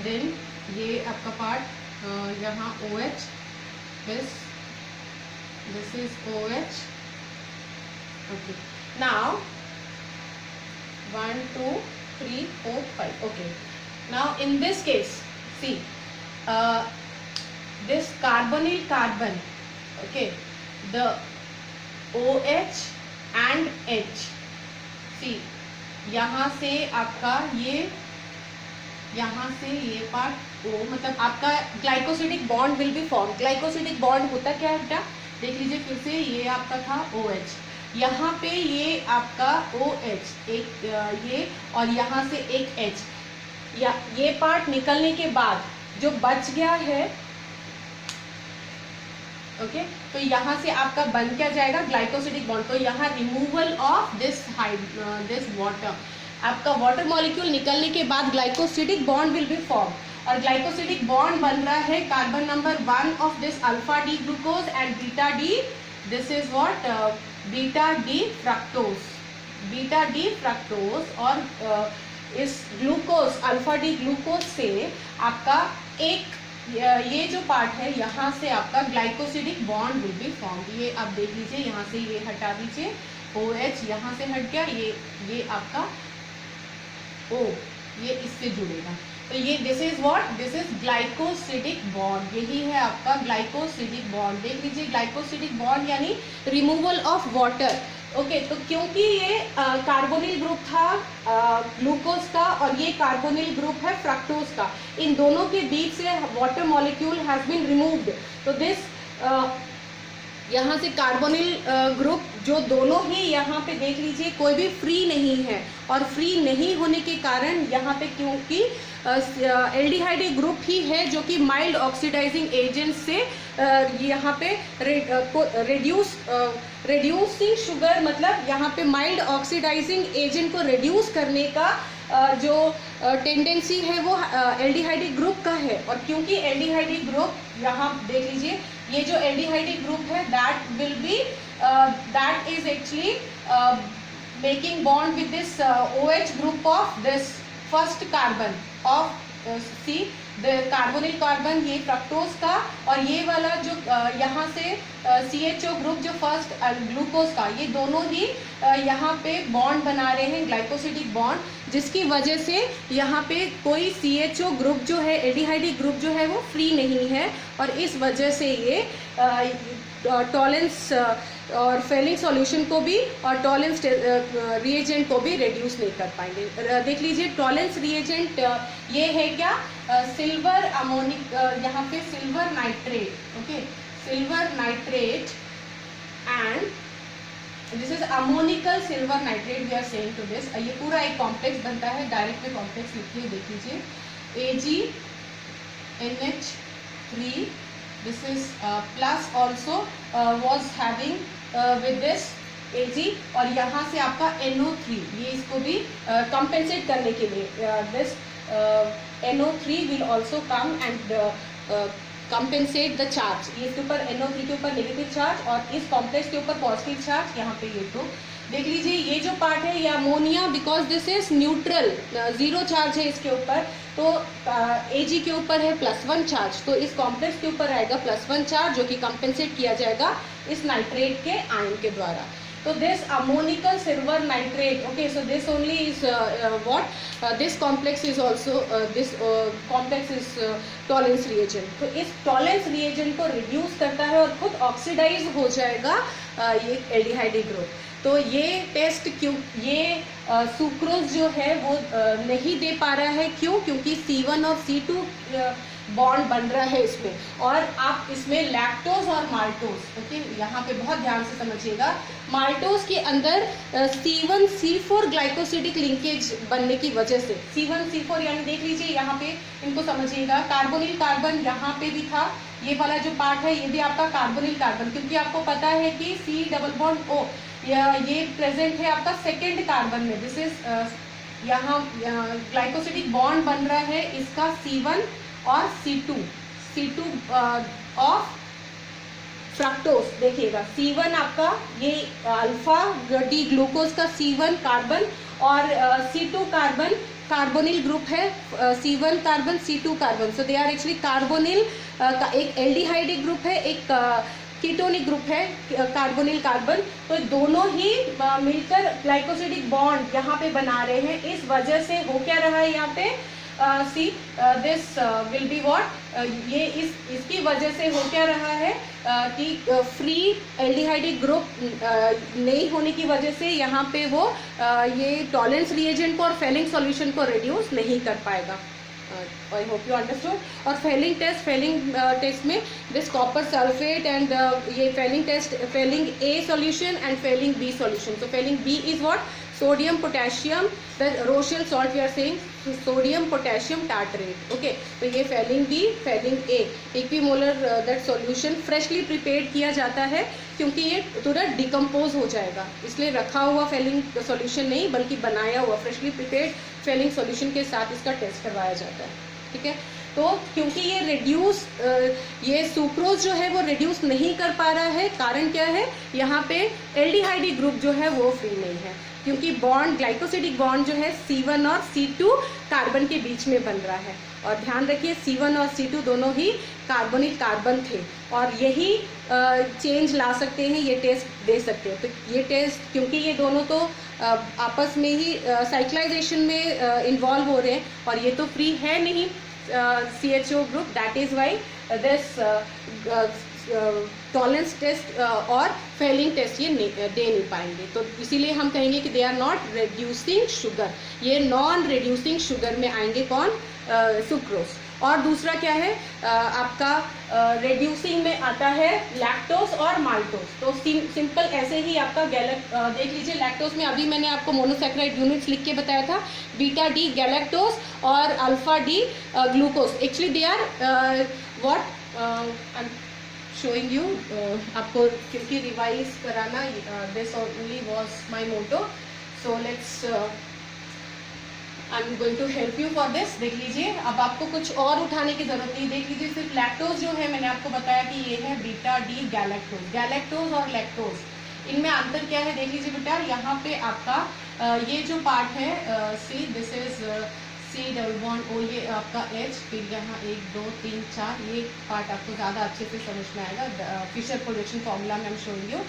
देन ये आपका पार्ट यहाँ OH, this is OH। Okay, now 1 2 3 4 5। okay, now in this case see this carbonyl carbon, okay, the OH and H, see यहाँ से आपका ये, यहाँ से ये पार्ट O, मतलब आपका glycosidic bond will be form. Glycosidic bond होता क्या है बेटा, देख लीजिए फिर से, ये आपका था OH, यहाँ पे ये आपका OH एक ये, और यहाँ से एक H, या ये पार्ट निकलने के बाद जो बच गया है, ओके, तो यहाँ से आपका बन क्या जाएगा, ग्लाइकोसिडिक बॉन्ड। तो यहाँ रिमूवल ऑफ दिस वाटर, आपका वाटर मॉलिक्यूल निकलने के बाद glycosidic bond will be form, और ग्लाइकोसिडिक बॉन्ड बन रहा है carbon number 1 of this alpha D glucose and beta D, this is what beta D fructose, beta D fructose. और इस ग्लूकोज अल्फा डी ग्लूकोज से आपका एक ये जो पार्ट है, यहाँ से आपका glycosidic bond will be form. ये आप देख लीजिए, यहाँ से ये हटा दीजिए, OH यहाँ से हट गया, ये आपका O, ये इससे जुड़ेगा, तो ये this is what, this is glycosidic bond, यही है आपका ग्लाइकोसिडिक बॉन्ड। देख लीजिए ग्लाइकोसिडिक बॉन्ड यानी रिमूवल ऑफ वाटर। ओके, तो क्योंकि ये कार्बोनिल ग्रुप था ग्लूकोज का, और ये कार्बोनिल ग्रुप है फ्रक्टोज का, इन दोनों के बीच से water molecule has been removed, तो दिस यहाँ से कार्बोनिल ग्रुप जो दोनों ही यहाँ पे देख लीजिए कोई भी फ्री नहीं है, और फ्री नहीं होने के कारण यहाँ पे क्योंकि एल्डिहाइड ग्रुप ही है जो कि माइल्ड ऑक्सीडाइजिंग एजेंट से यहाँ पे रिड्यूसिंग शुगर, मतलब यहाँ पे माइल्ड ऑक्सीडाइजिंग एजेंट को रिड्यूस करने का जो टेंडेंसी है वो एल्डिहाइड ग्रुप का है। और क्योंकि एल्डिहाइड ग्रुप यहाँ देख लीजिए, ये जो एल्डिहाइड ग्रुप है that will B that is actually making bond with this OH group of this first carbon of see the carbonyl carbon, ये फ्रक्टोज का, और ये वाला जो यहाँ से CHO ग्रुप जो फर्स्ट ग्लूकोज का, ये दोनों ही यहाँ पे बॉन्ड बना रहे हैं, ग्लाइकोसिडिक बॉन्ड, जिसकी वजह से यहाँ पे कोई CHO ग्रुप जो है, एल्डिहाइड ग्रुप जो है वो फ्री नहीं है, और इस वजह से ये टॉलेंस और फेलिंग सॉल्यूशन को भी और टॉलेंस रिएजेंट को भी रिड्यूस नहीं कर पाएंगे। देख लीजिए टॉलेंस रिएजेंट ये है क्या, सिल्वर अमोनिक, यहाँ पे silver nitrate, okay, silver nitrate and this is ammoniacal silver nitrate, we are saying to this. ये पूरा एक कॉम्प्लेक्स बनता है, डायरेक्ट में कॉम्प्लेक्स लिखिए, देख लीजिए AgNH3, this is plus also was having with this Ag, और यहाँ से आपका NO3, ये इसको भी compensate करने के लिए this NO3 will also come and compensate the charge. इसके ऊपर NO3 के ऊपर नेगेटिव चार्ज और इस कॉम्प्लेक्स के ऊपर पॉजिटिव चार्ज। यहाँ पे ये तो देख लीजिए, ये जो पार्ट है ये ammonia, because this is neutral, zero charge है इसके ऊपर, तो Ag के ऊपर है +1 चार्ज, तो इस कॉम्प्लेक्स के ऊपर आएगा +1 चार्ज, जो कि कंपेंसेट किया जाएगा इस नाइट्रेट के आयन के द्वारा। So this ammonical silver nitrate, okay, so this only is this complex is also this complex is Tollens reagent। तो इस Tollens reagent को रिड्यूस करता है और खुद ऑक्सीडाइज हो जाएगा ये एल्डिहाइड ग्रुप। तो ये टेस्ट क्यों, ये सुक्रोज जो है वो नहीं दे पा रहा है, क्यों? क्योंकि C1 और C2 बॉन्ड बन रहा है इसमें, और आप इसमें लैक्टोज और माल्टोज, ओके, यहाँ पे बहुत ध्यान से समझिएगा। माल्टोज के अंदर C1C4 ग्लाइकोसिडिक लिंकेज बनने की वजह से, C1C4 यानी देख लीजिए यहाँ पे, इनको समझिएगा, कार्बोनिल कार्बन यहाँ पे भी था, ये वाला जो पार्ट है ये भी आपका कार्बोनिल कार्बन, क्योंकि आपको पता है कि C+O ये प्रेजेंट है आपका सेकेंड कार्बन में। दिस इज यहाँ ग्लाइकोसिडिक बॉन्ड बन रहा है इसका C1 और C2 ऑफ फ्रक्टोज। देखिएगा C1 आपका ये अल्फा डी ग्लूकोज का C1 कार्बन, और C2 कार्बन कार्बोनिल ग्रुप है, C1 carbon C2 carbon, so they are actually carbonyl का एक एल्डिहाइडिक ग्रुप है, एक कीटोनिक ग्रुप है कार्बोनिल कार्बन। तो दोनों ही मिलकर ग्लाइकोसिडिक बॉन्ड यहाँ पे बना रहे हैं। इस वजह से हो क्या रहा है यहाँ पे, see this will be what, ये इसकी वजह से हो क्या रहा है कि फ्री एल्डिहाइडिक ग्रुप नहीं होने की वजह से यहाँ पे वो ये टॉलेंस रिएजेंट को और फेलिंग सॉल्यूशन को रिड्यूस नहीं कर पाएगा। I hope you understood. और फेलिंग टेस्ट में दिस कॉपर सल्फेट एंड ये Fehling test, Fehling A solution and Fehling B solution. तो Fehling B is what, sodium potassium, the Rochelle salt we are saying sodium potassium tartrate, okay. तो ये Fehling B, Fehling A, equimolar that solution freshly prepared किया जाता है, क्योंकि ये तुरंत decompose हो जाएगा, इसलिए रखा हुआ फेलिंग सॉल्यूशन नहीं बल्कि बनाया हुआ फ्रेशली प्रिपेयर्ड फेलिंग सॉल्यूशन के साथ इसका टेस्ट करवाया जाता है, ठीक है। तो क्योंकि ये रिड्यूस, ये सुक्रोज जो है वो रिड्यूस नहीं कर पा रहा है, कारण क्या है, यहाँ पे एल्डिहाइडिक ग्रुप जो है वो फ्री नहीं है, क्योंकि बॉन्ड ग्लाइकोसिडिक बॉन्ड जो है C1 और C2 कार्बन के बीच में बन रहा है। और ध्यान रखिए C1 और C2 दोनों ही कार्बोनिक कार्बन थे, और यही चेंज ला सकते हैं, ये टेस्ट दे सकते हैं। तो ये टेस्ट, क्योंकि ये दोनों तो आपस में ही साइक्लाइजेशन में इन्वॉल्व हो रहे हैं, और ये तो फ्री है नहीं CHO group, that is why this Tollens test और फेलिंग टेस्ट ये दे नहीं पाएंगे। तो इसीलिए हम कहेंगे कि they are not reducing sugar, ये नॉन रिड्यूसिंग शुगर में आएंगे कौन, सुक्रोज। और दूसरा क्या है आपका रिड्यूसिंग में आता है लैक्टोज और माल्टोज। तो सिंपल ऐसे ही आपका देख लीजिए, लैक्टोज में अभी मैंने आपको मोनोसैकेराइड यूनिट्स लिख के बताया था, बीटा डी गैलेक्टोज और alpha D glucose. Actually they are what showing you, आपको क्योंकि रिवाइज कराना, this only was my motto, so let's I am going to help you for this. देख लीजिए, अब आपको कुछ और उठाने की जरूरत नहीं, देख लीजिए सिर्फ लैक्टोज जो है, मैंने आपको बताया कि ये है बीटा डी गैलेक्टोज। गैलेक्टोज और लैक्टोज, इनमें अंतर क्या है देख लीजिए बेटा, यहाँ पे आपका ये जो पार्ट है सी, दिस इज C+O, ये आपका H, फिर यहाँ 1 2 3 4, ये पार्ट आपको ज़्यादा अच्छे से समझ में आएगा, फिशर प्रोडक्शन फॉर्मूला में हम शोइंग यू।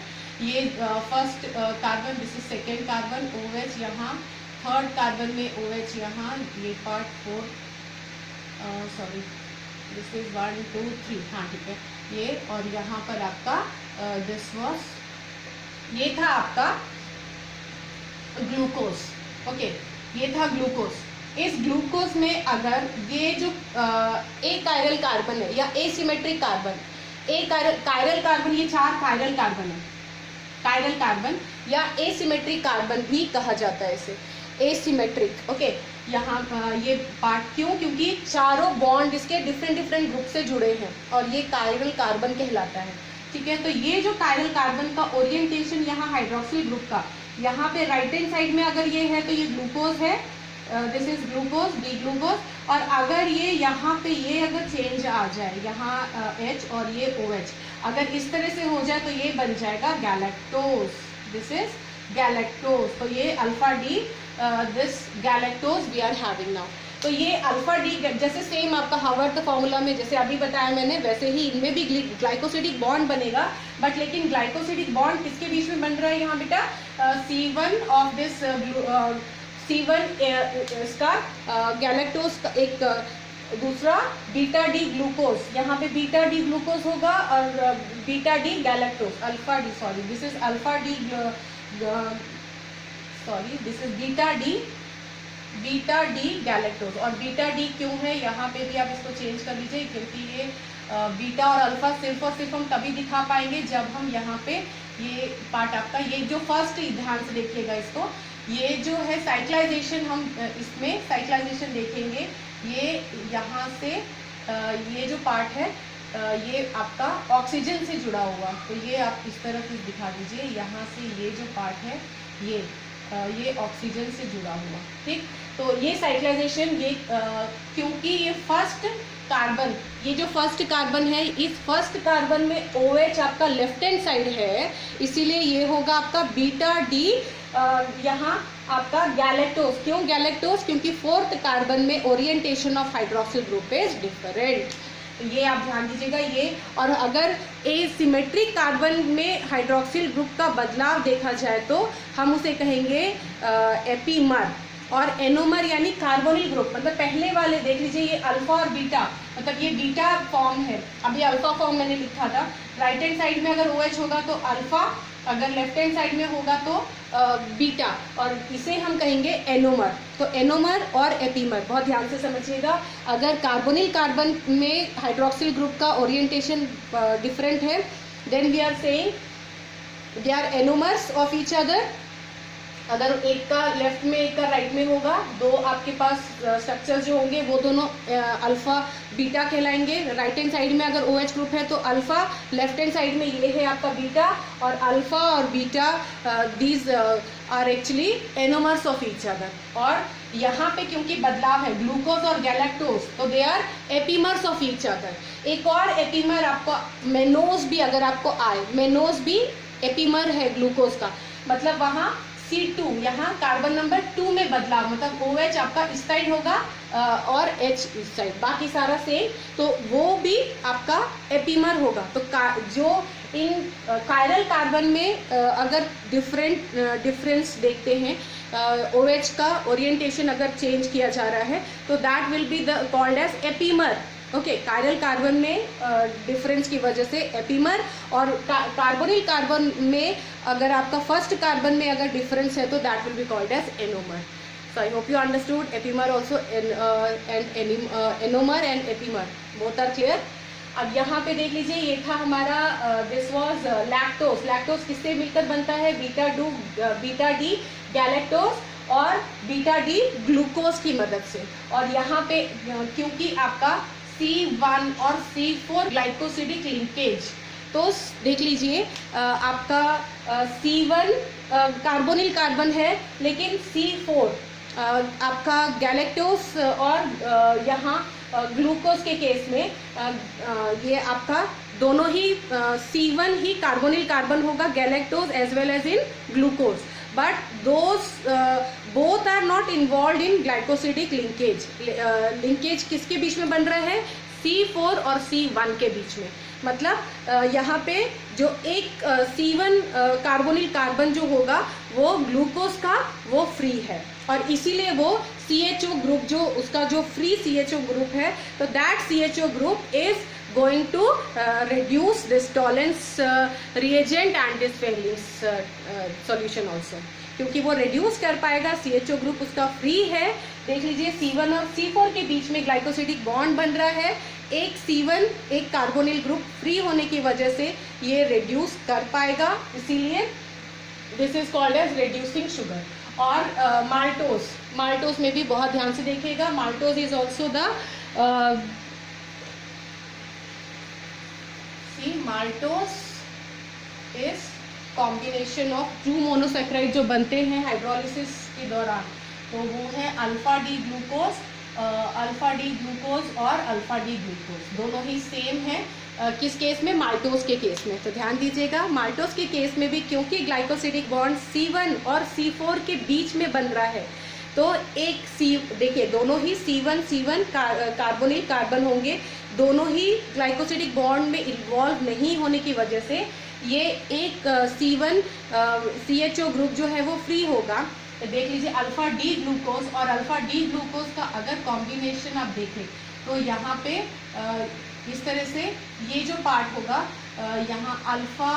ये first carbon, this is second carbon, OH यहाँ, थर्ड कार्बन में OH यहाँ, ये पार्ट 4, सॉरी दिस इज 1 2 3, हाँ ठीक है ये, और यहाँ पर आपका दिस वाज, ये था आपका ग्लूकोज, ओके, ये था ग्लूकोज। इस ग्लूकोज में अगर ये जो ए कायरल कार्बन है या एसिमेट्रिक कार्बन, कायरल कार्बन, ये 4 कायरल कार्बन है, कायरल कार्बन या एसिमेट्रिक कार्बन भी कहा जाता है इसे, एसिमेट्रिक, ओके। यहाँ ये पार्ट क्यों, क्योंकि चारों बॉन्ड इसके डिफरेंट ग्रुप से जुड़े हैं और ये कायरल कार्बन कहलाता है, ठीक है। तो ये जो कायरल कार्बन का ओरिएंटेशन यहाँ हाइड्रोक्सिल ग्रुप का, यहाँ पे राइट हैंड साइड में अगर ये है तो ये ग्लूकोज है, this is glucose, D glucose. और अगर ये यहाँ पे ये अगर चेंज आ जाए, यहाँ H और ये OH अगर इस तरह से हो जाए तो ये बन जाएगा गैलेक्टोज, दिस इज गैलेक्टोज। तो ये alpha D, this galactose we are having now. तो ये अल्फा डी जैसे सेम आपका हार्वर्ड फॉर्मूला में जैसे अभी बताया मैंने, वैसे ही इनमें भी ग्लाइकोसिडिक बॉन्ड बनेगा, बट लेकिन ग्लाइकोसिडिक बॉन्ड किसके बीच में बन रहा है यहाँ बेटा, C1 ऑफ दिस C1 इसका गैलेक्टोज का एक दूसरा बीटा डी ग्लूकोज, यहाँ पे बीटा डी ग्लूकोज होगा और beta D galactose, alpha D, sorry this is alpha D, sorry this is beta D galactose. और बीटा डी क्यों है, यहाँ पे भी आप इसको चेंज कर लीजिए, क्योंकि ये बीटा और अल्फा सिर्फ और सिर्फ हम तभी दिखा पाएंगे जब हम यहाँ पे ये पार्ट आपका, ये जो फर्स्ट, ध्यान से देखिएगा इसको, ये जो है साइक्लाइजेशन, हम इसमें साइक्लाइजेशन देखेंगे, ये यहाँ से ये जो पार्ट है ये आपका ऑक्सीजन से जुड़ा हुआ, तो ये आप इस तरफ दिखा दीजिए, यहाँ से ये जो पार्ट है ये ऑक्सीजन से जुड़ा हुआ, ठीक। तो ये साइक्लाइजेशन, ये क्योंकि ये फर्स्ट कार्बन, ये जो फर्स्ट कार्बन है, इस फर्स्ट कार्बन में OH आपका लेफ्ट हैंड साइड है, इसीलिए ये होगा आपका बीटा डी, यहाँ आपका गैलेक्टोज। क्यों गैलेक्टोज, क्योंकि फोर्थ कार्बन में orientation of hydroxyl group is different, ये आप ध्यान दीजिएगा ये। और अगर एसिमेट्रिक कार्बन में हाइड्रोक्सिल ग्रुप का बदलाव देखा जाए तो हम उसे कहेंगे एपीमर, और एनोमर यानी कार्बोनिल ग्रुप, मतलब पहले वाले देख लीजिए, ये अल्फा और बीटा, मतलब ये बीटा फॉर्म है, अभी अल्फा फॉर्म मैंने लिखा था, राइट हैंड साइड में अगर OH होगा तो अल्फा, अगर लेफ्ट हैंड साइड में होगा तो बीटा, और इसे हम कहेंगे एनोमर। तो एनोमर और एपीमर बहुत ध्यान से समझिएगा, अगर कार्बोनिल कार्बन में हाइड्रोक्सिल ग्रुप का ओरिएंटेशन डिफरेंट है, then we are saying they are anomers of each other. अगर एक का लेफ्ट में एक का राइट में होगा, दो आपके पास स्ट्रक्चर्स जो होंगे वो दोनों अल्फा बीटा कहलाएंगे। राइट हैंड साइड में अगर OH ग्रुप है तो अल्फा, लेफ्ट हैंड साइड में ये है आपका बीटा, और अल्फा और beta these are actually anomers of each other. और यहाँ पे क्योंकि बदलाव है ग्लूकोज और गैलेक्टोज, तो they are epimers of each other. एक और एपीमर आपको मेनोज भी अगर आपको आए, मेनोज भी एपीमर है ग्लूकोज का, मतलब वहाँ C2, यहाँ कार्बन नंबर 2 में बदलाव, मतलब OH आपका इस साइड होगा और H इस साइड, बाकी सारा सेम, तो वो भी आपका एपीमर होगा। तो जो इन कायरल कार्बन में अगर डिफरेंस देखते हैं, OH का ओरिएंटेशन अगर चेंज किया जा रहा है तो that will be the called as epimer. Okay, chiral carbon में डिफरेंस की वजह से एपीमर, और कार्बोनिल कार्बन में अगर आपका फर्स्ट कार्बन में अगर डिफरेंस है तो that will be called as anomer. So I hope you understood epimer also, and anomer and epimer both are clear. अब यहाँ पे देख लीजिए, ये था हमारा दिस वाज लैक्टोज। लैक्टोज किससे मिलकर बनता है, बीटा डी गैलेक्टोज और बीटा डी ग्लूकोज की मदद से। और यहाँ पे क्योंकि आपका C1 और C4 ग्लाइकोसिडिक लिंकेज, तो देख लीजिए आपका C1 कार्बोनिल कार्बन है, लेकिन C4 आपका गैलेक्टोज और यहाँ ग्लूकोज के केस में ये आपका दोनों ही C1 ही कार्बोनिल कार्बन होगा, galactose as well as in glucose, but those both are not involved in glycosidic linkage. Linkage किसके बीच में बन रहा है, C4 और C1 के बीच में। मतलब यहाँ पे जो एक C1 कार्बोनिल कार्बन जो होगा वो ग्लूकोज का वो फ्री है, और इसीलिए वो CHO ग्रुप जो उसका जो फ्री CHO ग्रुप है, तो that CHO group is going to reduce this tolerance reagent and this Fehling solution also, क्योंकि वो reduce कर पाएगा, CHO ग्रुप उसका फ्री है। देख लीजिए C1 और C4 के बीच में ग्लाइकोसिडिक बॉन्ड बन रहा है, एक C1 एक कार्बोनिल ग्रुप फ्री होने की वजह से ये reduce कर पाएगा, इसीलिए this is called as reducing sugar। और माल्टोज में भी बहुत ध्यान से देखिएगा, maltose is also the maltose is combination of two monosaccharide जो बनते हैं हाइड्रोलिसिस के दौरान, तो वो है alpha D glucose, alpha D glucose और अल्फा डी ग्लूकोज दोनों ही सेम है। किस केस में? माल्टोज के केस में। तो ध्यान दीजिएगा, माल्टोज के केस में भी क्योंकि ग्लाइकोसिडिक बॉन्ड C1 और C4 के बीच में बन रहा है, तो एक सी, देखिए दोनों ही C1 कार्बोनिल कार्बन होंगे, दोनों ही ग्लाइकोसिडिक बॉन्ड में इन्वॉल्व नहीं होने की वजह से ये एक C1 CHO ग्रुप जो है वो फ्री होगा। तो देख लीजिए अल्फा डी ग्लूकोज और अल्फा डी ग्लूकोज का अगर कॉम्बिनेशन आप देखें तो यहाँ पे इस तरह से ये जो पार्ट होगा, यहाँ अल्फा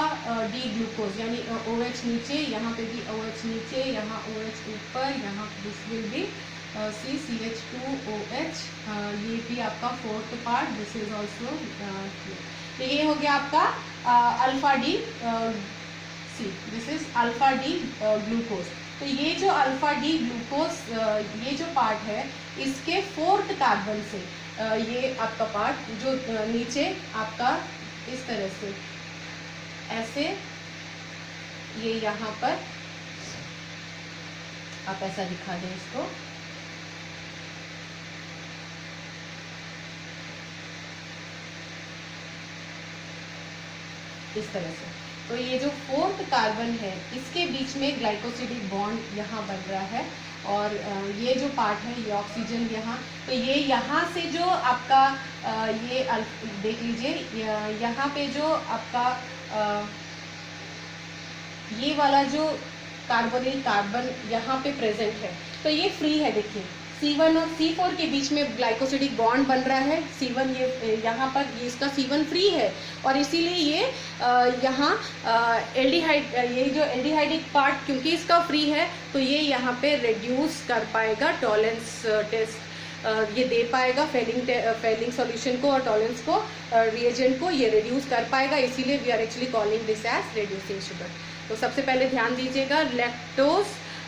डी ग्लूकोज यानी OH नीचे, यहाँ पे भी OH नीचे, यहाँ OH ऊपर, यहाँ दिस विल बी CH2OH, ये भी आपका fourth part, this is also. तो ये हो गया आपका alpha D C, this is alpha D glucose. तो ये जो अल्फा डी ग्लूकोज ये जो पार्ट है, इसके फोर्थ कार्बन से ये आपका पार्ट जो नीचे आपका इस तरह से ऐसे, ये यहाँ पर आप ऐसा दिखा दें इसको, इस तरह से। तो ये जो फोर्थ कार्बन है इसके बीच में ग्लाइकोसिडिक बॉन्ड यहाँ बन रहा है, और ये जो पार्ट है ये ऑक्सीजन यहाँ, तो ये यहाँ से जो आपका ये देख लीजिए यहाँ पे जो आपका ये वाला जो कार्बोनिल कार्बन यहाँ पे प्रेजेंट है, तो ये फ्री है। देखिए C1 और C4 के बीच में ग्लाइकोसिडिक बॉन्ड बन रहा है, C1 ये यहाँ पर ये इसका C1 फ्री है, और इसीलिए ये यहाँ एल्डिहाइड, ये जो एल्डिहाइडिक पार्ट क्योंकि इसका फ्री है तो ये यहाँ पे रिड्यूस कर पाएगा, टॉलरेंस टेस्ट ये दे पाएगा, फेलिंग सॉल्यूशन को और टॉलरेंस को, रिएजेंट को ये रिड्यूस कर पाएगा, इसीलिए we are actually calling this as reducing sugar. तो सबसे पहले ध्यान दीजिएगा, लैक्टोज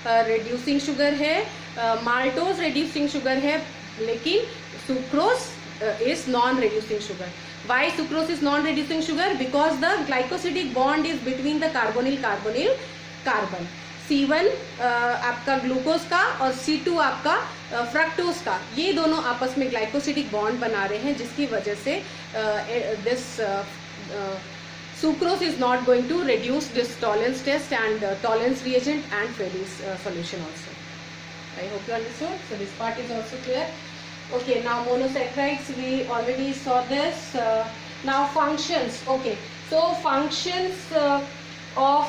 रिड्यूसिंग शुगर है, माल्टोज रिड्यूसिंग शुगर है, लेकिन sucrose is non reducing sugar. Why sucrose is non reducing sugar? Because the glycosidic bond is between the carbonyl carbon. C1 आपका glucose का और C2 आपका फ्रक्टोज का, ये दोनों आपस में ग्लाइकोसिडिक बॉन्ड बना रहे हैं, जिसकी वजह से this sucrose is not going to reduce this tolerance test and tolerance reagent and Feli's solution also. I hope you understood. So this part is also clear. Okay, now monosaccharides we already saw this. Now functions. Okay, so functions of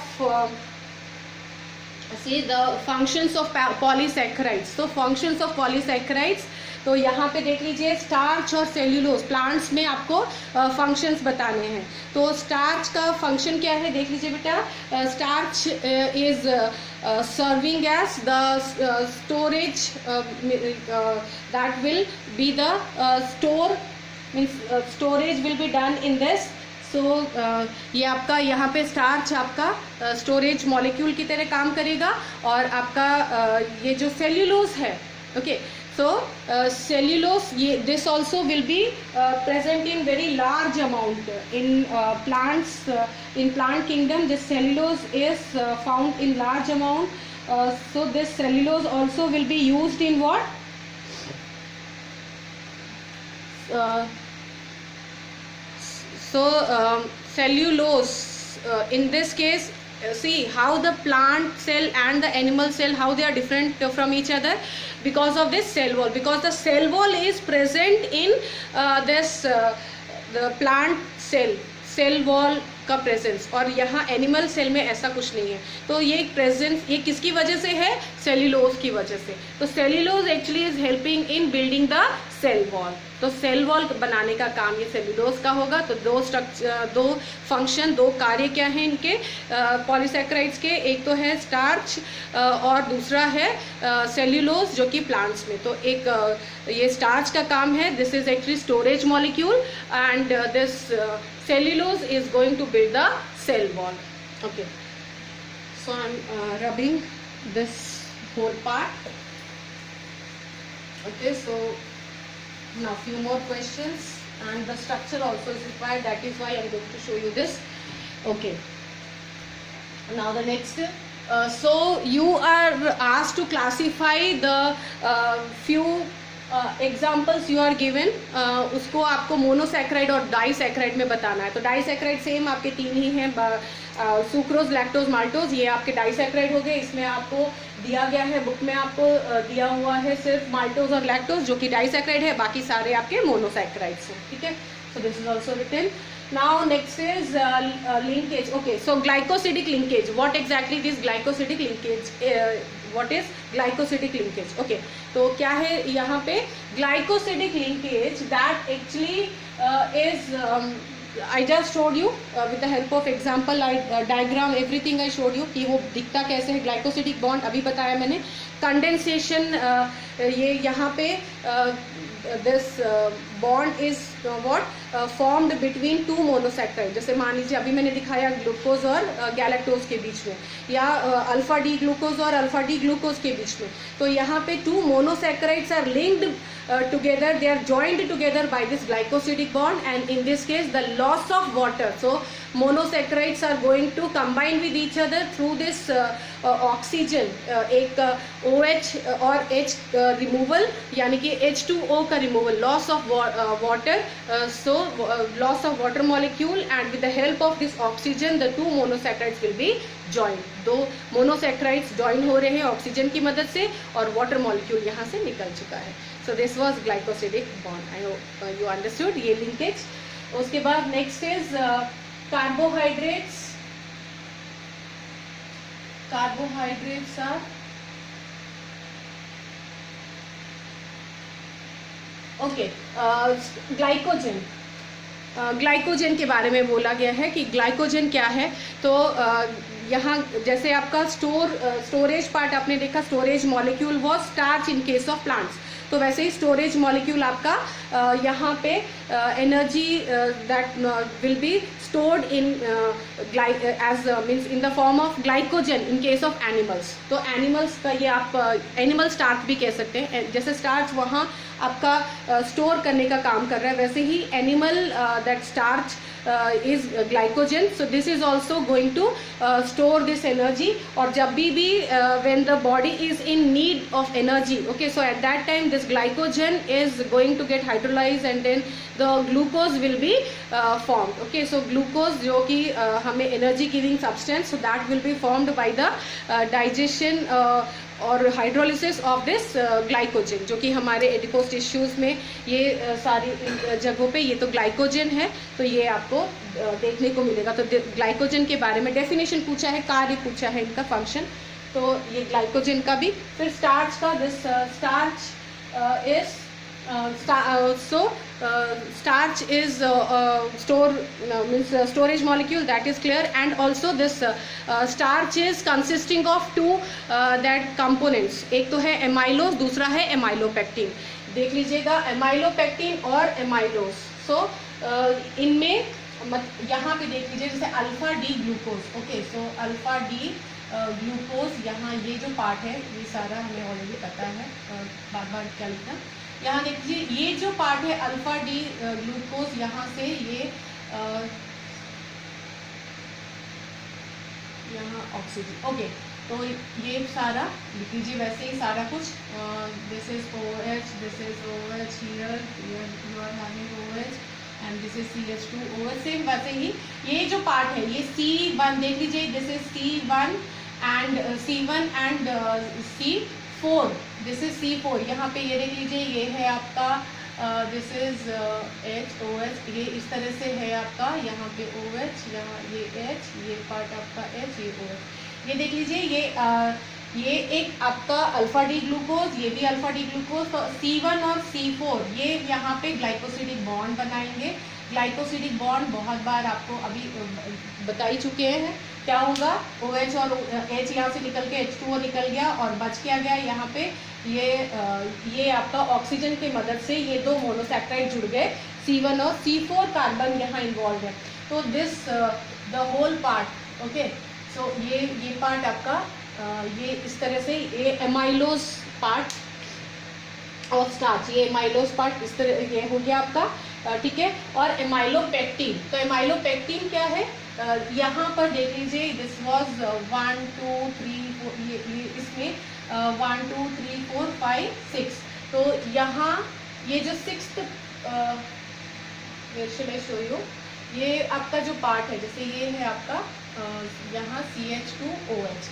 see the functions of polysaccharides. So functions of polysaccharides, तो यहाँ पे देख लीजिए starch और cellulose plants में आपको functions बताने हैं। तो स्टार्च का फंक्शन क्या है देख लीजिए बेटा, starch is serving as the storage that will be the store, means storage will be done in this. So ये आपका यहाँ पे स्टार्च आपका स्टोरेज मॉलिक्यूल की तरह काम करेगा, और आपका ये जो सेल्यूलोज है, okay, so cellulose, this also will be present in very large amount in plants. In plant kingdom this cellulose is found in large amount, so this cellulose also will be used in what, cellulose in this case, see how the plant cell and the animal cell, how they are different from each other, because of this cell wall, because the cell wall is present in this the plant cell wall का presence, और यहाँ animal cell में ऐसा कुछ नहीं है। तो ये प्रेजेंस ये किसकी वजह से है? सेल्यूलोज की वजह से। तो cellulose actually is helping in building the cell wall. तो सेल वॉल बनाने का काम ये सेल्यूलोज का होगा। तो दो फंक्शन, दो कार्य क्या हैं इनके पॉलीसैकेराइड्स के, एक तो है स्टार्च और दूसरा है सेल्यूलोज जो कि प्लांट्स में। तो एक ये स्टार्च का काम है, this is actually storage molecule, and this cellulose is going to build the cell wall. Okay, so I'm rubbing this whole part. Okay, so now few more questions, and the structure also is required, that is why I'm going to show you this. Okay, now the next So you are asked to classify the few examples you are given, उसको आपको monosaccharide और disaccharide में बताना है. तो disaccharide same आपके तीन ही हैं, सुक्रोज, लैक्टोज, माल्टोज. ये आपके डाइसैक्राइड हो गए. इसमें आपको दिया गया है, बुक में आपको दिया हुआ है सिर्फ माल्टोज और लैक्टोज जो कि डाइसैक्राइड है, बाकी सारे आपके मोनोसैक्राइड्स हैं. ठीक है, so this is also written. Now next is linkage. Okay, so glycosidic linkage. What exactly this glycosidic linkage? What is glycosidic linkage? Okay, तो क्या है यहाँ पे glycosidic linkage? That actually is I just showed you with the help of example, diagram, everything I showed you कि वो दिखता कैसे है. ग्लाइकोसिडिक बॉन्ड अभी बताया मैंने. कंडेंसेशन, ये यहाँ पे this bond is what formed between two monosaccharide. जैसे मान लीजिए अभी मैंने दिखाया ग्लूकोज और गैलेक्टोज के बीच में, या अल्फा डी ग्लूकोज और अल्फा डी ग्लूकोज के बीच में. तो यहाँ पे two monosaccharides are linked together, they are joined together by this glycosidic bond, and in this case the loss of water. So monosaccharides are going to combine with each other through this oxygen, एक OH और H removal, यानी कि H2O का removal, loss of water. So loss of water molecule, and with the help of this oxygen the two monosaccharides will be joined. दो monosaccharides join हो रहे हैं oxygen की मदद से, और वाटर मॉलिक्यूल यहाँ से निकल चुका है. So this was glycosidic bond. I hope you understood ये linkage. उसके बाद next is carbohydrates. Carbohydrates are okay. Glycogen. Glycogen के बारे में बोला गया है कि ग्लाइकोजन क्या है. तो यहाँ जैसे आपका स्टोरेज पार्ट आपने देखा, storage molecule was starch in case of plants. तो वैसे ही स्टोरेज मॉलिक्यूल आपका यहाँ पे energy that will B stored in as means in the form of glycogen in case of animals. तो animals का ये आप animal starch भी कह सकते हैं. जैसे starch वहाँ आपका स्टोर करने का काम कर रहा है, वैसे ही animal that starch is glycogen. So this is also going to store this energy. और जब भी when the body is in need of energy, okay, so at that time this glycogen is going to get hydrolyzed and then the glucose will be formed. Okay, so glucose जो कि हमें energy giving substance, so that will be formed by the digestion और hydrolysis of this glycogen, जो कि हमारे adipose tissues में ये सारी जगहों पे ये तो ग्लाइकोजन है. तो ये आपको देखने को मिलेगा. तो ग्लाइकोजन के बारे में डेफिनेशन पूछा है, कार्य पूछा है, इनका फंक्शन. तो ये ग्लाइकोजन का भी. फिर स्टार्च का, this starch is starch is storage molecule, that is clear. And also this starch is consisting of two that components. एक तो है amylose, दूसरा है amylopectin. देख लीजिएगा amylopectin और amylose. So इनमें यहाँ पे देख लीजिए जैसे alpha D glucose. Okay, so alpha D glucose, यहाँ ये जो पार्ट है ये सारा हमें ऑलरेडी पता है, बार बार क्या लिखना. यहाँ देखिए ये जो पार्ट है अल्फा डी ग्लूकोज, यहाँ से ये यहाँ ऑक्सीजन. ओके, तो ये सारा लिख लीजिए वैसे ही सारा कुछ. This is OH, this is OH, here you are having OH and this is CH2OH. Same वैसे ही ये जो पार्ट है ये C1 देख लीजिए, this is C1 and C4, this is C4. यहाँ पे ये देख लीजिए ये है आपका दिस इज OH, ये इस तरह से है आपका. यहाँ पे OH, यहाँ ये H, ये पार्ट आपका H, ये OH. ये देख लीजिए ये एक आपका अल्फा डी ग्लूकोज, ये भी अल्फा डी ग्लूकोज. तो C1 और C4 ये यहाँ पे ग्लाइकोसिडिक बॉन्ड बनाएंगे. ग्लाइकोसिडिक बॉन्ड बहुत बार आपको अभी बता ही चुके हैं. क्या होगा, OH और H यहाँ से निकल के H2O निकल गया और बच क्या गया यहाँ पे ये आपका ऑक्सीजन की मदद से ये दो मोनोसैक्राइड जुड़ गए. C1 और C4 कार्बन यहाँ इन्वॉल्व है. तो this the whole part. Okay, so ये पार्ट आपका ये इस तरह से ये एमाइलोज पार्ट ऑफ स्टार्च, ये एमाइलोज पार्ट इस तरह ये हो गया आपका. ठीक है. और एमाइलोपेक्टिन, तो एमाइलोपेक्टिन क्या है, यहाँ पर देख लीजिए, दिस वॉज 1 2 3 4, ये इसमें 1 2 3 4 5 6, तो यहाँ ये जो सिक्स्थ, शो यू, ये आपका जो पार्ट है, जैसे ये है आपका यहाँ CH2OH,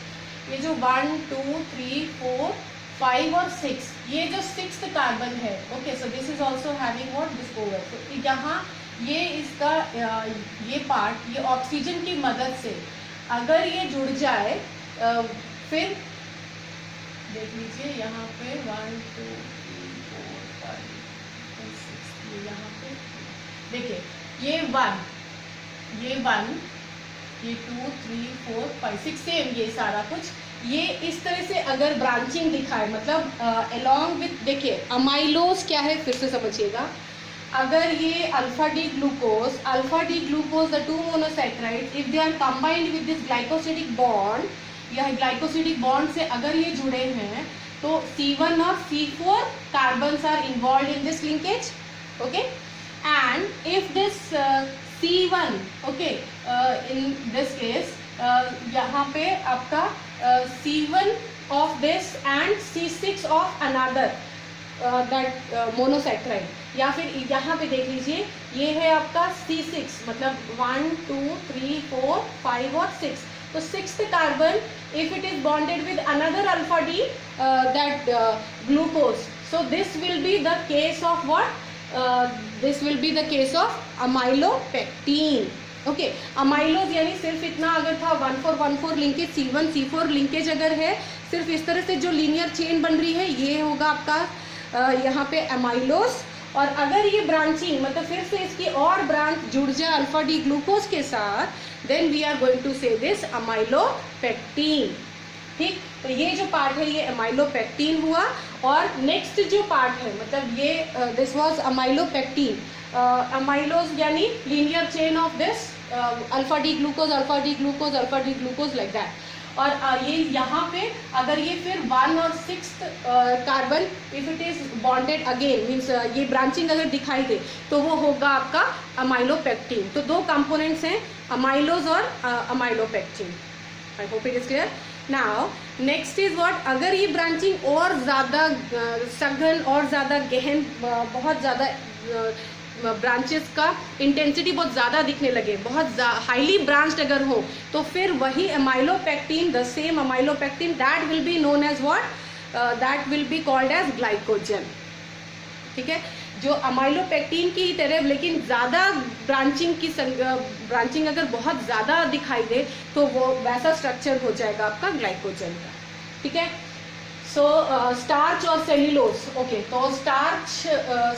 ये जो 1 2 3 4 5 और 6, ये जो सिक्स्थ कार्बन है, okay, so this is also having what, this OH। तो यहाँ ये इसका ये पार्ट, ये ऑक्सीजन की मदद से अगर ये जुड़ जाए, फिर देख लीजिए यहाँ पे 1 2 3 4 5 6, यहाँ पे देखिए ये 1, ये 1, ये 2 3 4 5 6, सेम ये सारा कुछ, ये इस तरह से अगर ब्रांचिंग दिखाए, मतलब अलोंग विथ, देखिए अमाइलोज क्या है फिर से समझिएगा, अगर ये alpha D glucose the 2 monosaccharides, if they are combined with this glycosidic bond, यह ग्लाइकोसिडिक बॉन्ड से अगर ये जुड़े हैं, तो C1 और C4 carbons are involve in this linkage, okay, and if this C1, okay, in this case यहाँ पे आपका C1 of this and C6 of another that monosaccharide, या फिर यहाँ पे देख लीजिए ये है आपका C6, मतलब 1 2 3 4 5 और 6, तो sixth carbon if it is bonded with another alpha D that glucose, so this will be the case of what, this will be the case of amylopectin, okay. Amylose यानी सिर्फ इतना अगर था 1,4,1,4 लिंकेज, C1 C4 लिंकेज अगर है, सिर्फ इस तरह से जो लीनियर चेन बन रही है, ये होगा आपका यहाँ पे अमाइलोज। और अगर ये ब्रांचिंग, मतलब फिर से इसकी और ब्रांच जुड़ जाए अल्फा डी ग्लूकोज के साथ, then we are going to say this amylopectin, ठीक। तो ये जो पार्ट है ये अमाइलोपेक्टिन हुआ। और नेक्स्ट जो पार्ट है, मतलब ये दिस वाज अमाइलोपेक्टिन, अमाइलोज यानी linear chain of this alpha D glucose alpha D glucose alpha D glucose like that. और ये यहाँ पे अगर ये फिर 1 और 6 carbon if it is bonded again, means ये ब्रांचिंग अगर दिखाई दे, तो वो होगा आपका अमाइलोपेक्टिन। तो दो कंपोनेंट्स हैं, अमाइलोज और amylopectin. I hope it is clear. Now next is what, अगर ये ब्रांचिंग और ज़्यादा सघन और ज़्यादा गहन, बहुत ज़्यादा ब्रांचेस का इंटेंसिटी बहुत ज़्यादा दिखने लगे, बहुत हाईली ब्रांच्ड अगर हो, तो फिर वही amylopectin, the same amylopectin, that will be known as what, that will be called as glycogen, ठीक है। जो अमाइलोपेक्टिन की तरह लेकिन ज़्यादा ब्रांचिंग अगर बहुत ज़्यादा दिखाई दे, तो वो वैसा स्ट्रक्चर हो जाएगा आपका ग्लाइकोजन का, ठीक है। सो स्टार्च और सेल्यूलोज, ओके, तो starch,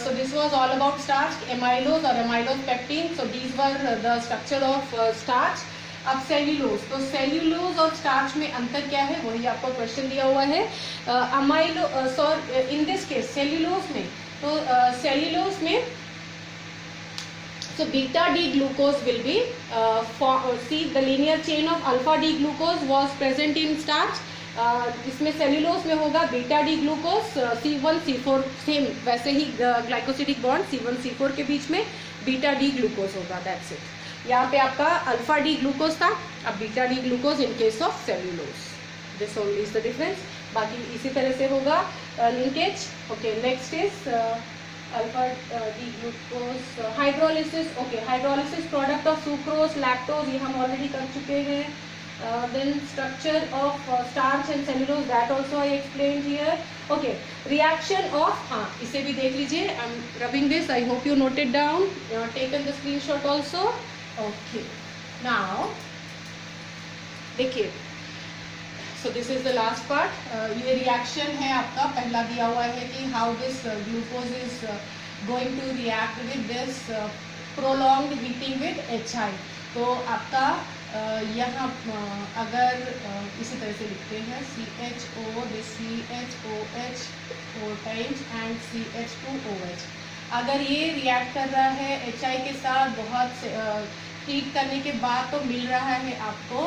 so this was all about starch, amylose और amylopectin, so these were the structure of starch. अब सेल्यूलोज, तो सेल्यूलोज और स्टार्च में अंतर क्या है, वही आपको क्वेश्चन दिया हुआ है। इन दिस केस सेल्यूलोज में, तो सेल्यूलोज में so beta D glucose will be see the linear chain of alpha D glucose was present in starch, इसमें सेल्यूलोज में होगा beta D glucose, C1 C4 same वैसे ही ग्लाइकोसिडिक बॉन्ड C1 C4 के बीच में बीटा डी ग्लूकोज होगा, that's it. यहाँ पे आपका अल्फा डी ग्लूकोज था, अब beta D glucose in case of cellulose, this only is the difference. बाकी इसी तरह से होगा linkage, okay. Next is alpha D glucose hydrolysis, okay, hydrolysis product of sucrose lactose, ये हम ऑलरेडी कर चुके हैं। Then structure of starch and cellulose, that also I explained here. Okay, reaction of, हाँ इसे भी देख लीजिए, I'm rubbing this, I hope you noted down, taken the screenshot also. Okay, now देखिए, so this is the last part, ये reaction है आपका, पहला दिया हुआ है कि how this glucose is going to react with this prolonged heating with HI। तो आपका यहाँ अगर इसी तरह से लिखते हैं CHO, this CHOH 4 times and CH2OH, अगर ये रिएक्ट कर रहा है HI के साथ बहुत हीट करने के बाद, तो मिल रहा है आपको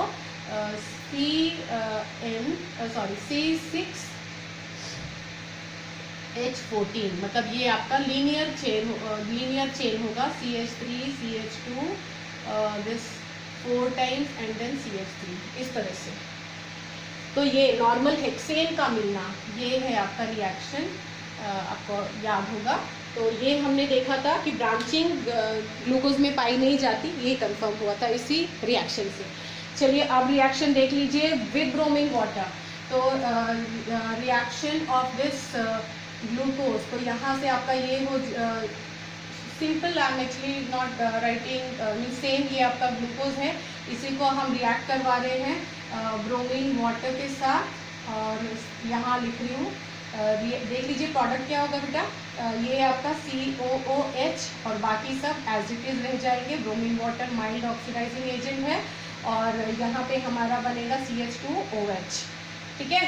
C6H14, मतलब ये आपका लीनियर चेन होगा, CH3 CH2 this 4 times and then CH3, इस तरह से। तो ये नॉर्मल हेक्सेन का मिलना, ये है आपका रिएक्शन, आपको याद होगा। तो ये हमने देखा था कि ब्रांचिंग ग्लूकोज में पाई नहीं जाती, ये कंफर्म हुआ था इसी रिएक्शन से। चलिए अब रिएक्शन देख लीजिए विद ब्रोमिंग वाटर। तो रिएक्शन ऑफ दिस ग्लूकोज, तो यहाँ से आपका ये हो simple, I am actually not writing mean same, ये आपका ग्लूकोज है, इसी को हम रिएक्ट करवा रहे हैं ब्रोमीन वाटर के साथ। और यहाँ लिख रही हूँ, देख लीजिए प्रोडक्ट क्या होगा बेटा, ये आपका COOH और बाकी सब एज इट इज रह जाएंगे। Bromine water mild oxidizing agent है और यहाँ पे हमारा बनेगा CH2OH। ठीक है,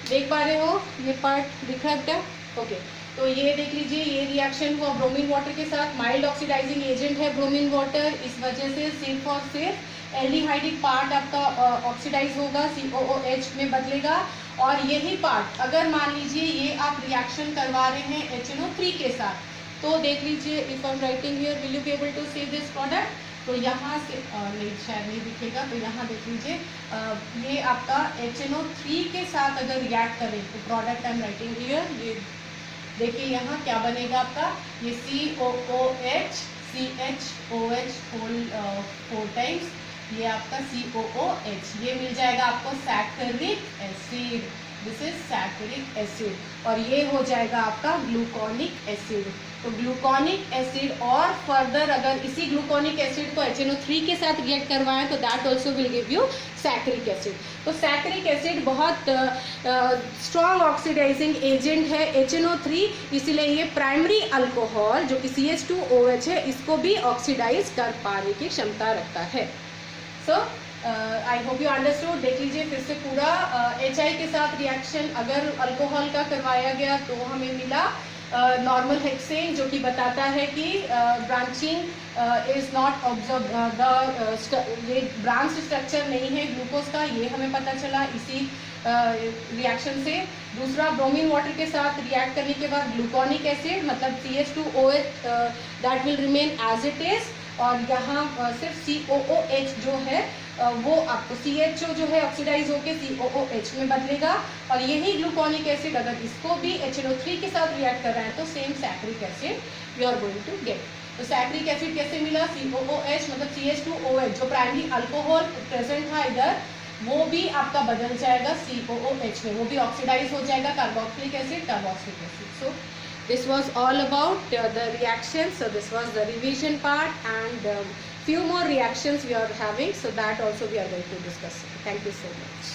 देख पा रहे हो, ये पार्ट दिख रहा है बेटा? ओके, तो ये देख लीजिए, ये रिएक्शन हुआ ब्रोमीन वाटर के साथ, माइल्ड ऑक्सीडाइजिंग एजेंट है ब्रोमीन वाटर, इस वजह से सिर्फ और सिर्फ एल्डिहाइडिक पार्ट आपका ऑक्सीडाइज होगा, COOH में बदलेगा। और यही पार्ट अगर मान लीजिए ये आप रिएक्शन करवा रहे हैं HNO3 के साथ, तो देख लीजिए, if I am writing here, will you be able to see this product? तो यहाँ से नहीं, शायद नहीं दिखेगा, तो यहाँ देख लीजिए, ये आपका HNO3 के साथ अगर रिएक्ट करें तो product I am writing here, ये देखिए यहाँ क्या बनेगा आपका, ये COOH CHOH होल 4 टाइम्स, ये आपका COOH, ये मिल जाएगा आपको सैकरिक एसिड, दिस इज सैकरिक एसिड, और ये हो जाएगा आपका ग्लूकोनिक एसिड। तो ग्लूकोनिक एसिड, और फर्दर अगर इसी ग्लूकोनिक एसिड को HNO3 के साथ रिएक्ट करवाएं तो that also will give you saccharic acid. तो सैकरिक एसिड बहुत स्ट्रॉन्ग ऑक्सीडाइजिंग एजेंट है HNO3, इसीलिए ये प्राइमरी अल्कोहल जो कि CH2OH है, इसको भी ऑक्सीडाइज कर पाने की क्षमता रखता है। सो आई होप यू अंडरस्टूड। देख लीजिए फिर से पूरा, HI के साथ रिएक्शन अगर अल्कोहल का करवाया गया तो हमें मिला नॉर्मल हेक्सेन, जो कि बताता है कि ब्रांचिंग इज नॉट ऑब्जर्व, ये ब्रांच स्ट्रक्चर नहीं है ग्लूकोज का, ये हमें पता चला इसी रिएक्शन से। दूसरा, ब्रोमीन वाटर के साथ रिएक्ट करने के बाद ग्लूकोनिक एसिड मतलब CH2OH that will remain as it is, और यहाँ सिर्फ COOH जो है वो आपको CHO जो है ऑक्सीडाइज होकर COOH में बदलेगा। और यही ग्लूकोनिक एसिड अगर इसको भी HNO3 के साथ रिएक्ट कर रहा है तो same saccharic acid we are going to get. तो सैकरिक एसिड कैसे मिला? COOH मतलब CH2OH जो प्राइमरी अल्कोहल प्रेजेंट था इधर, वो भी आपका बदल जाएगा COOH में, वो भी ऑक्सीडाइज हो जाएगा carboxylic acid, carboxylic acid. So this was all about the reactions. So this was the revision part, and few more reactions we are having, so that also we are going to discuss. Thank you so much.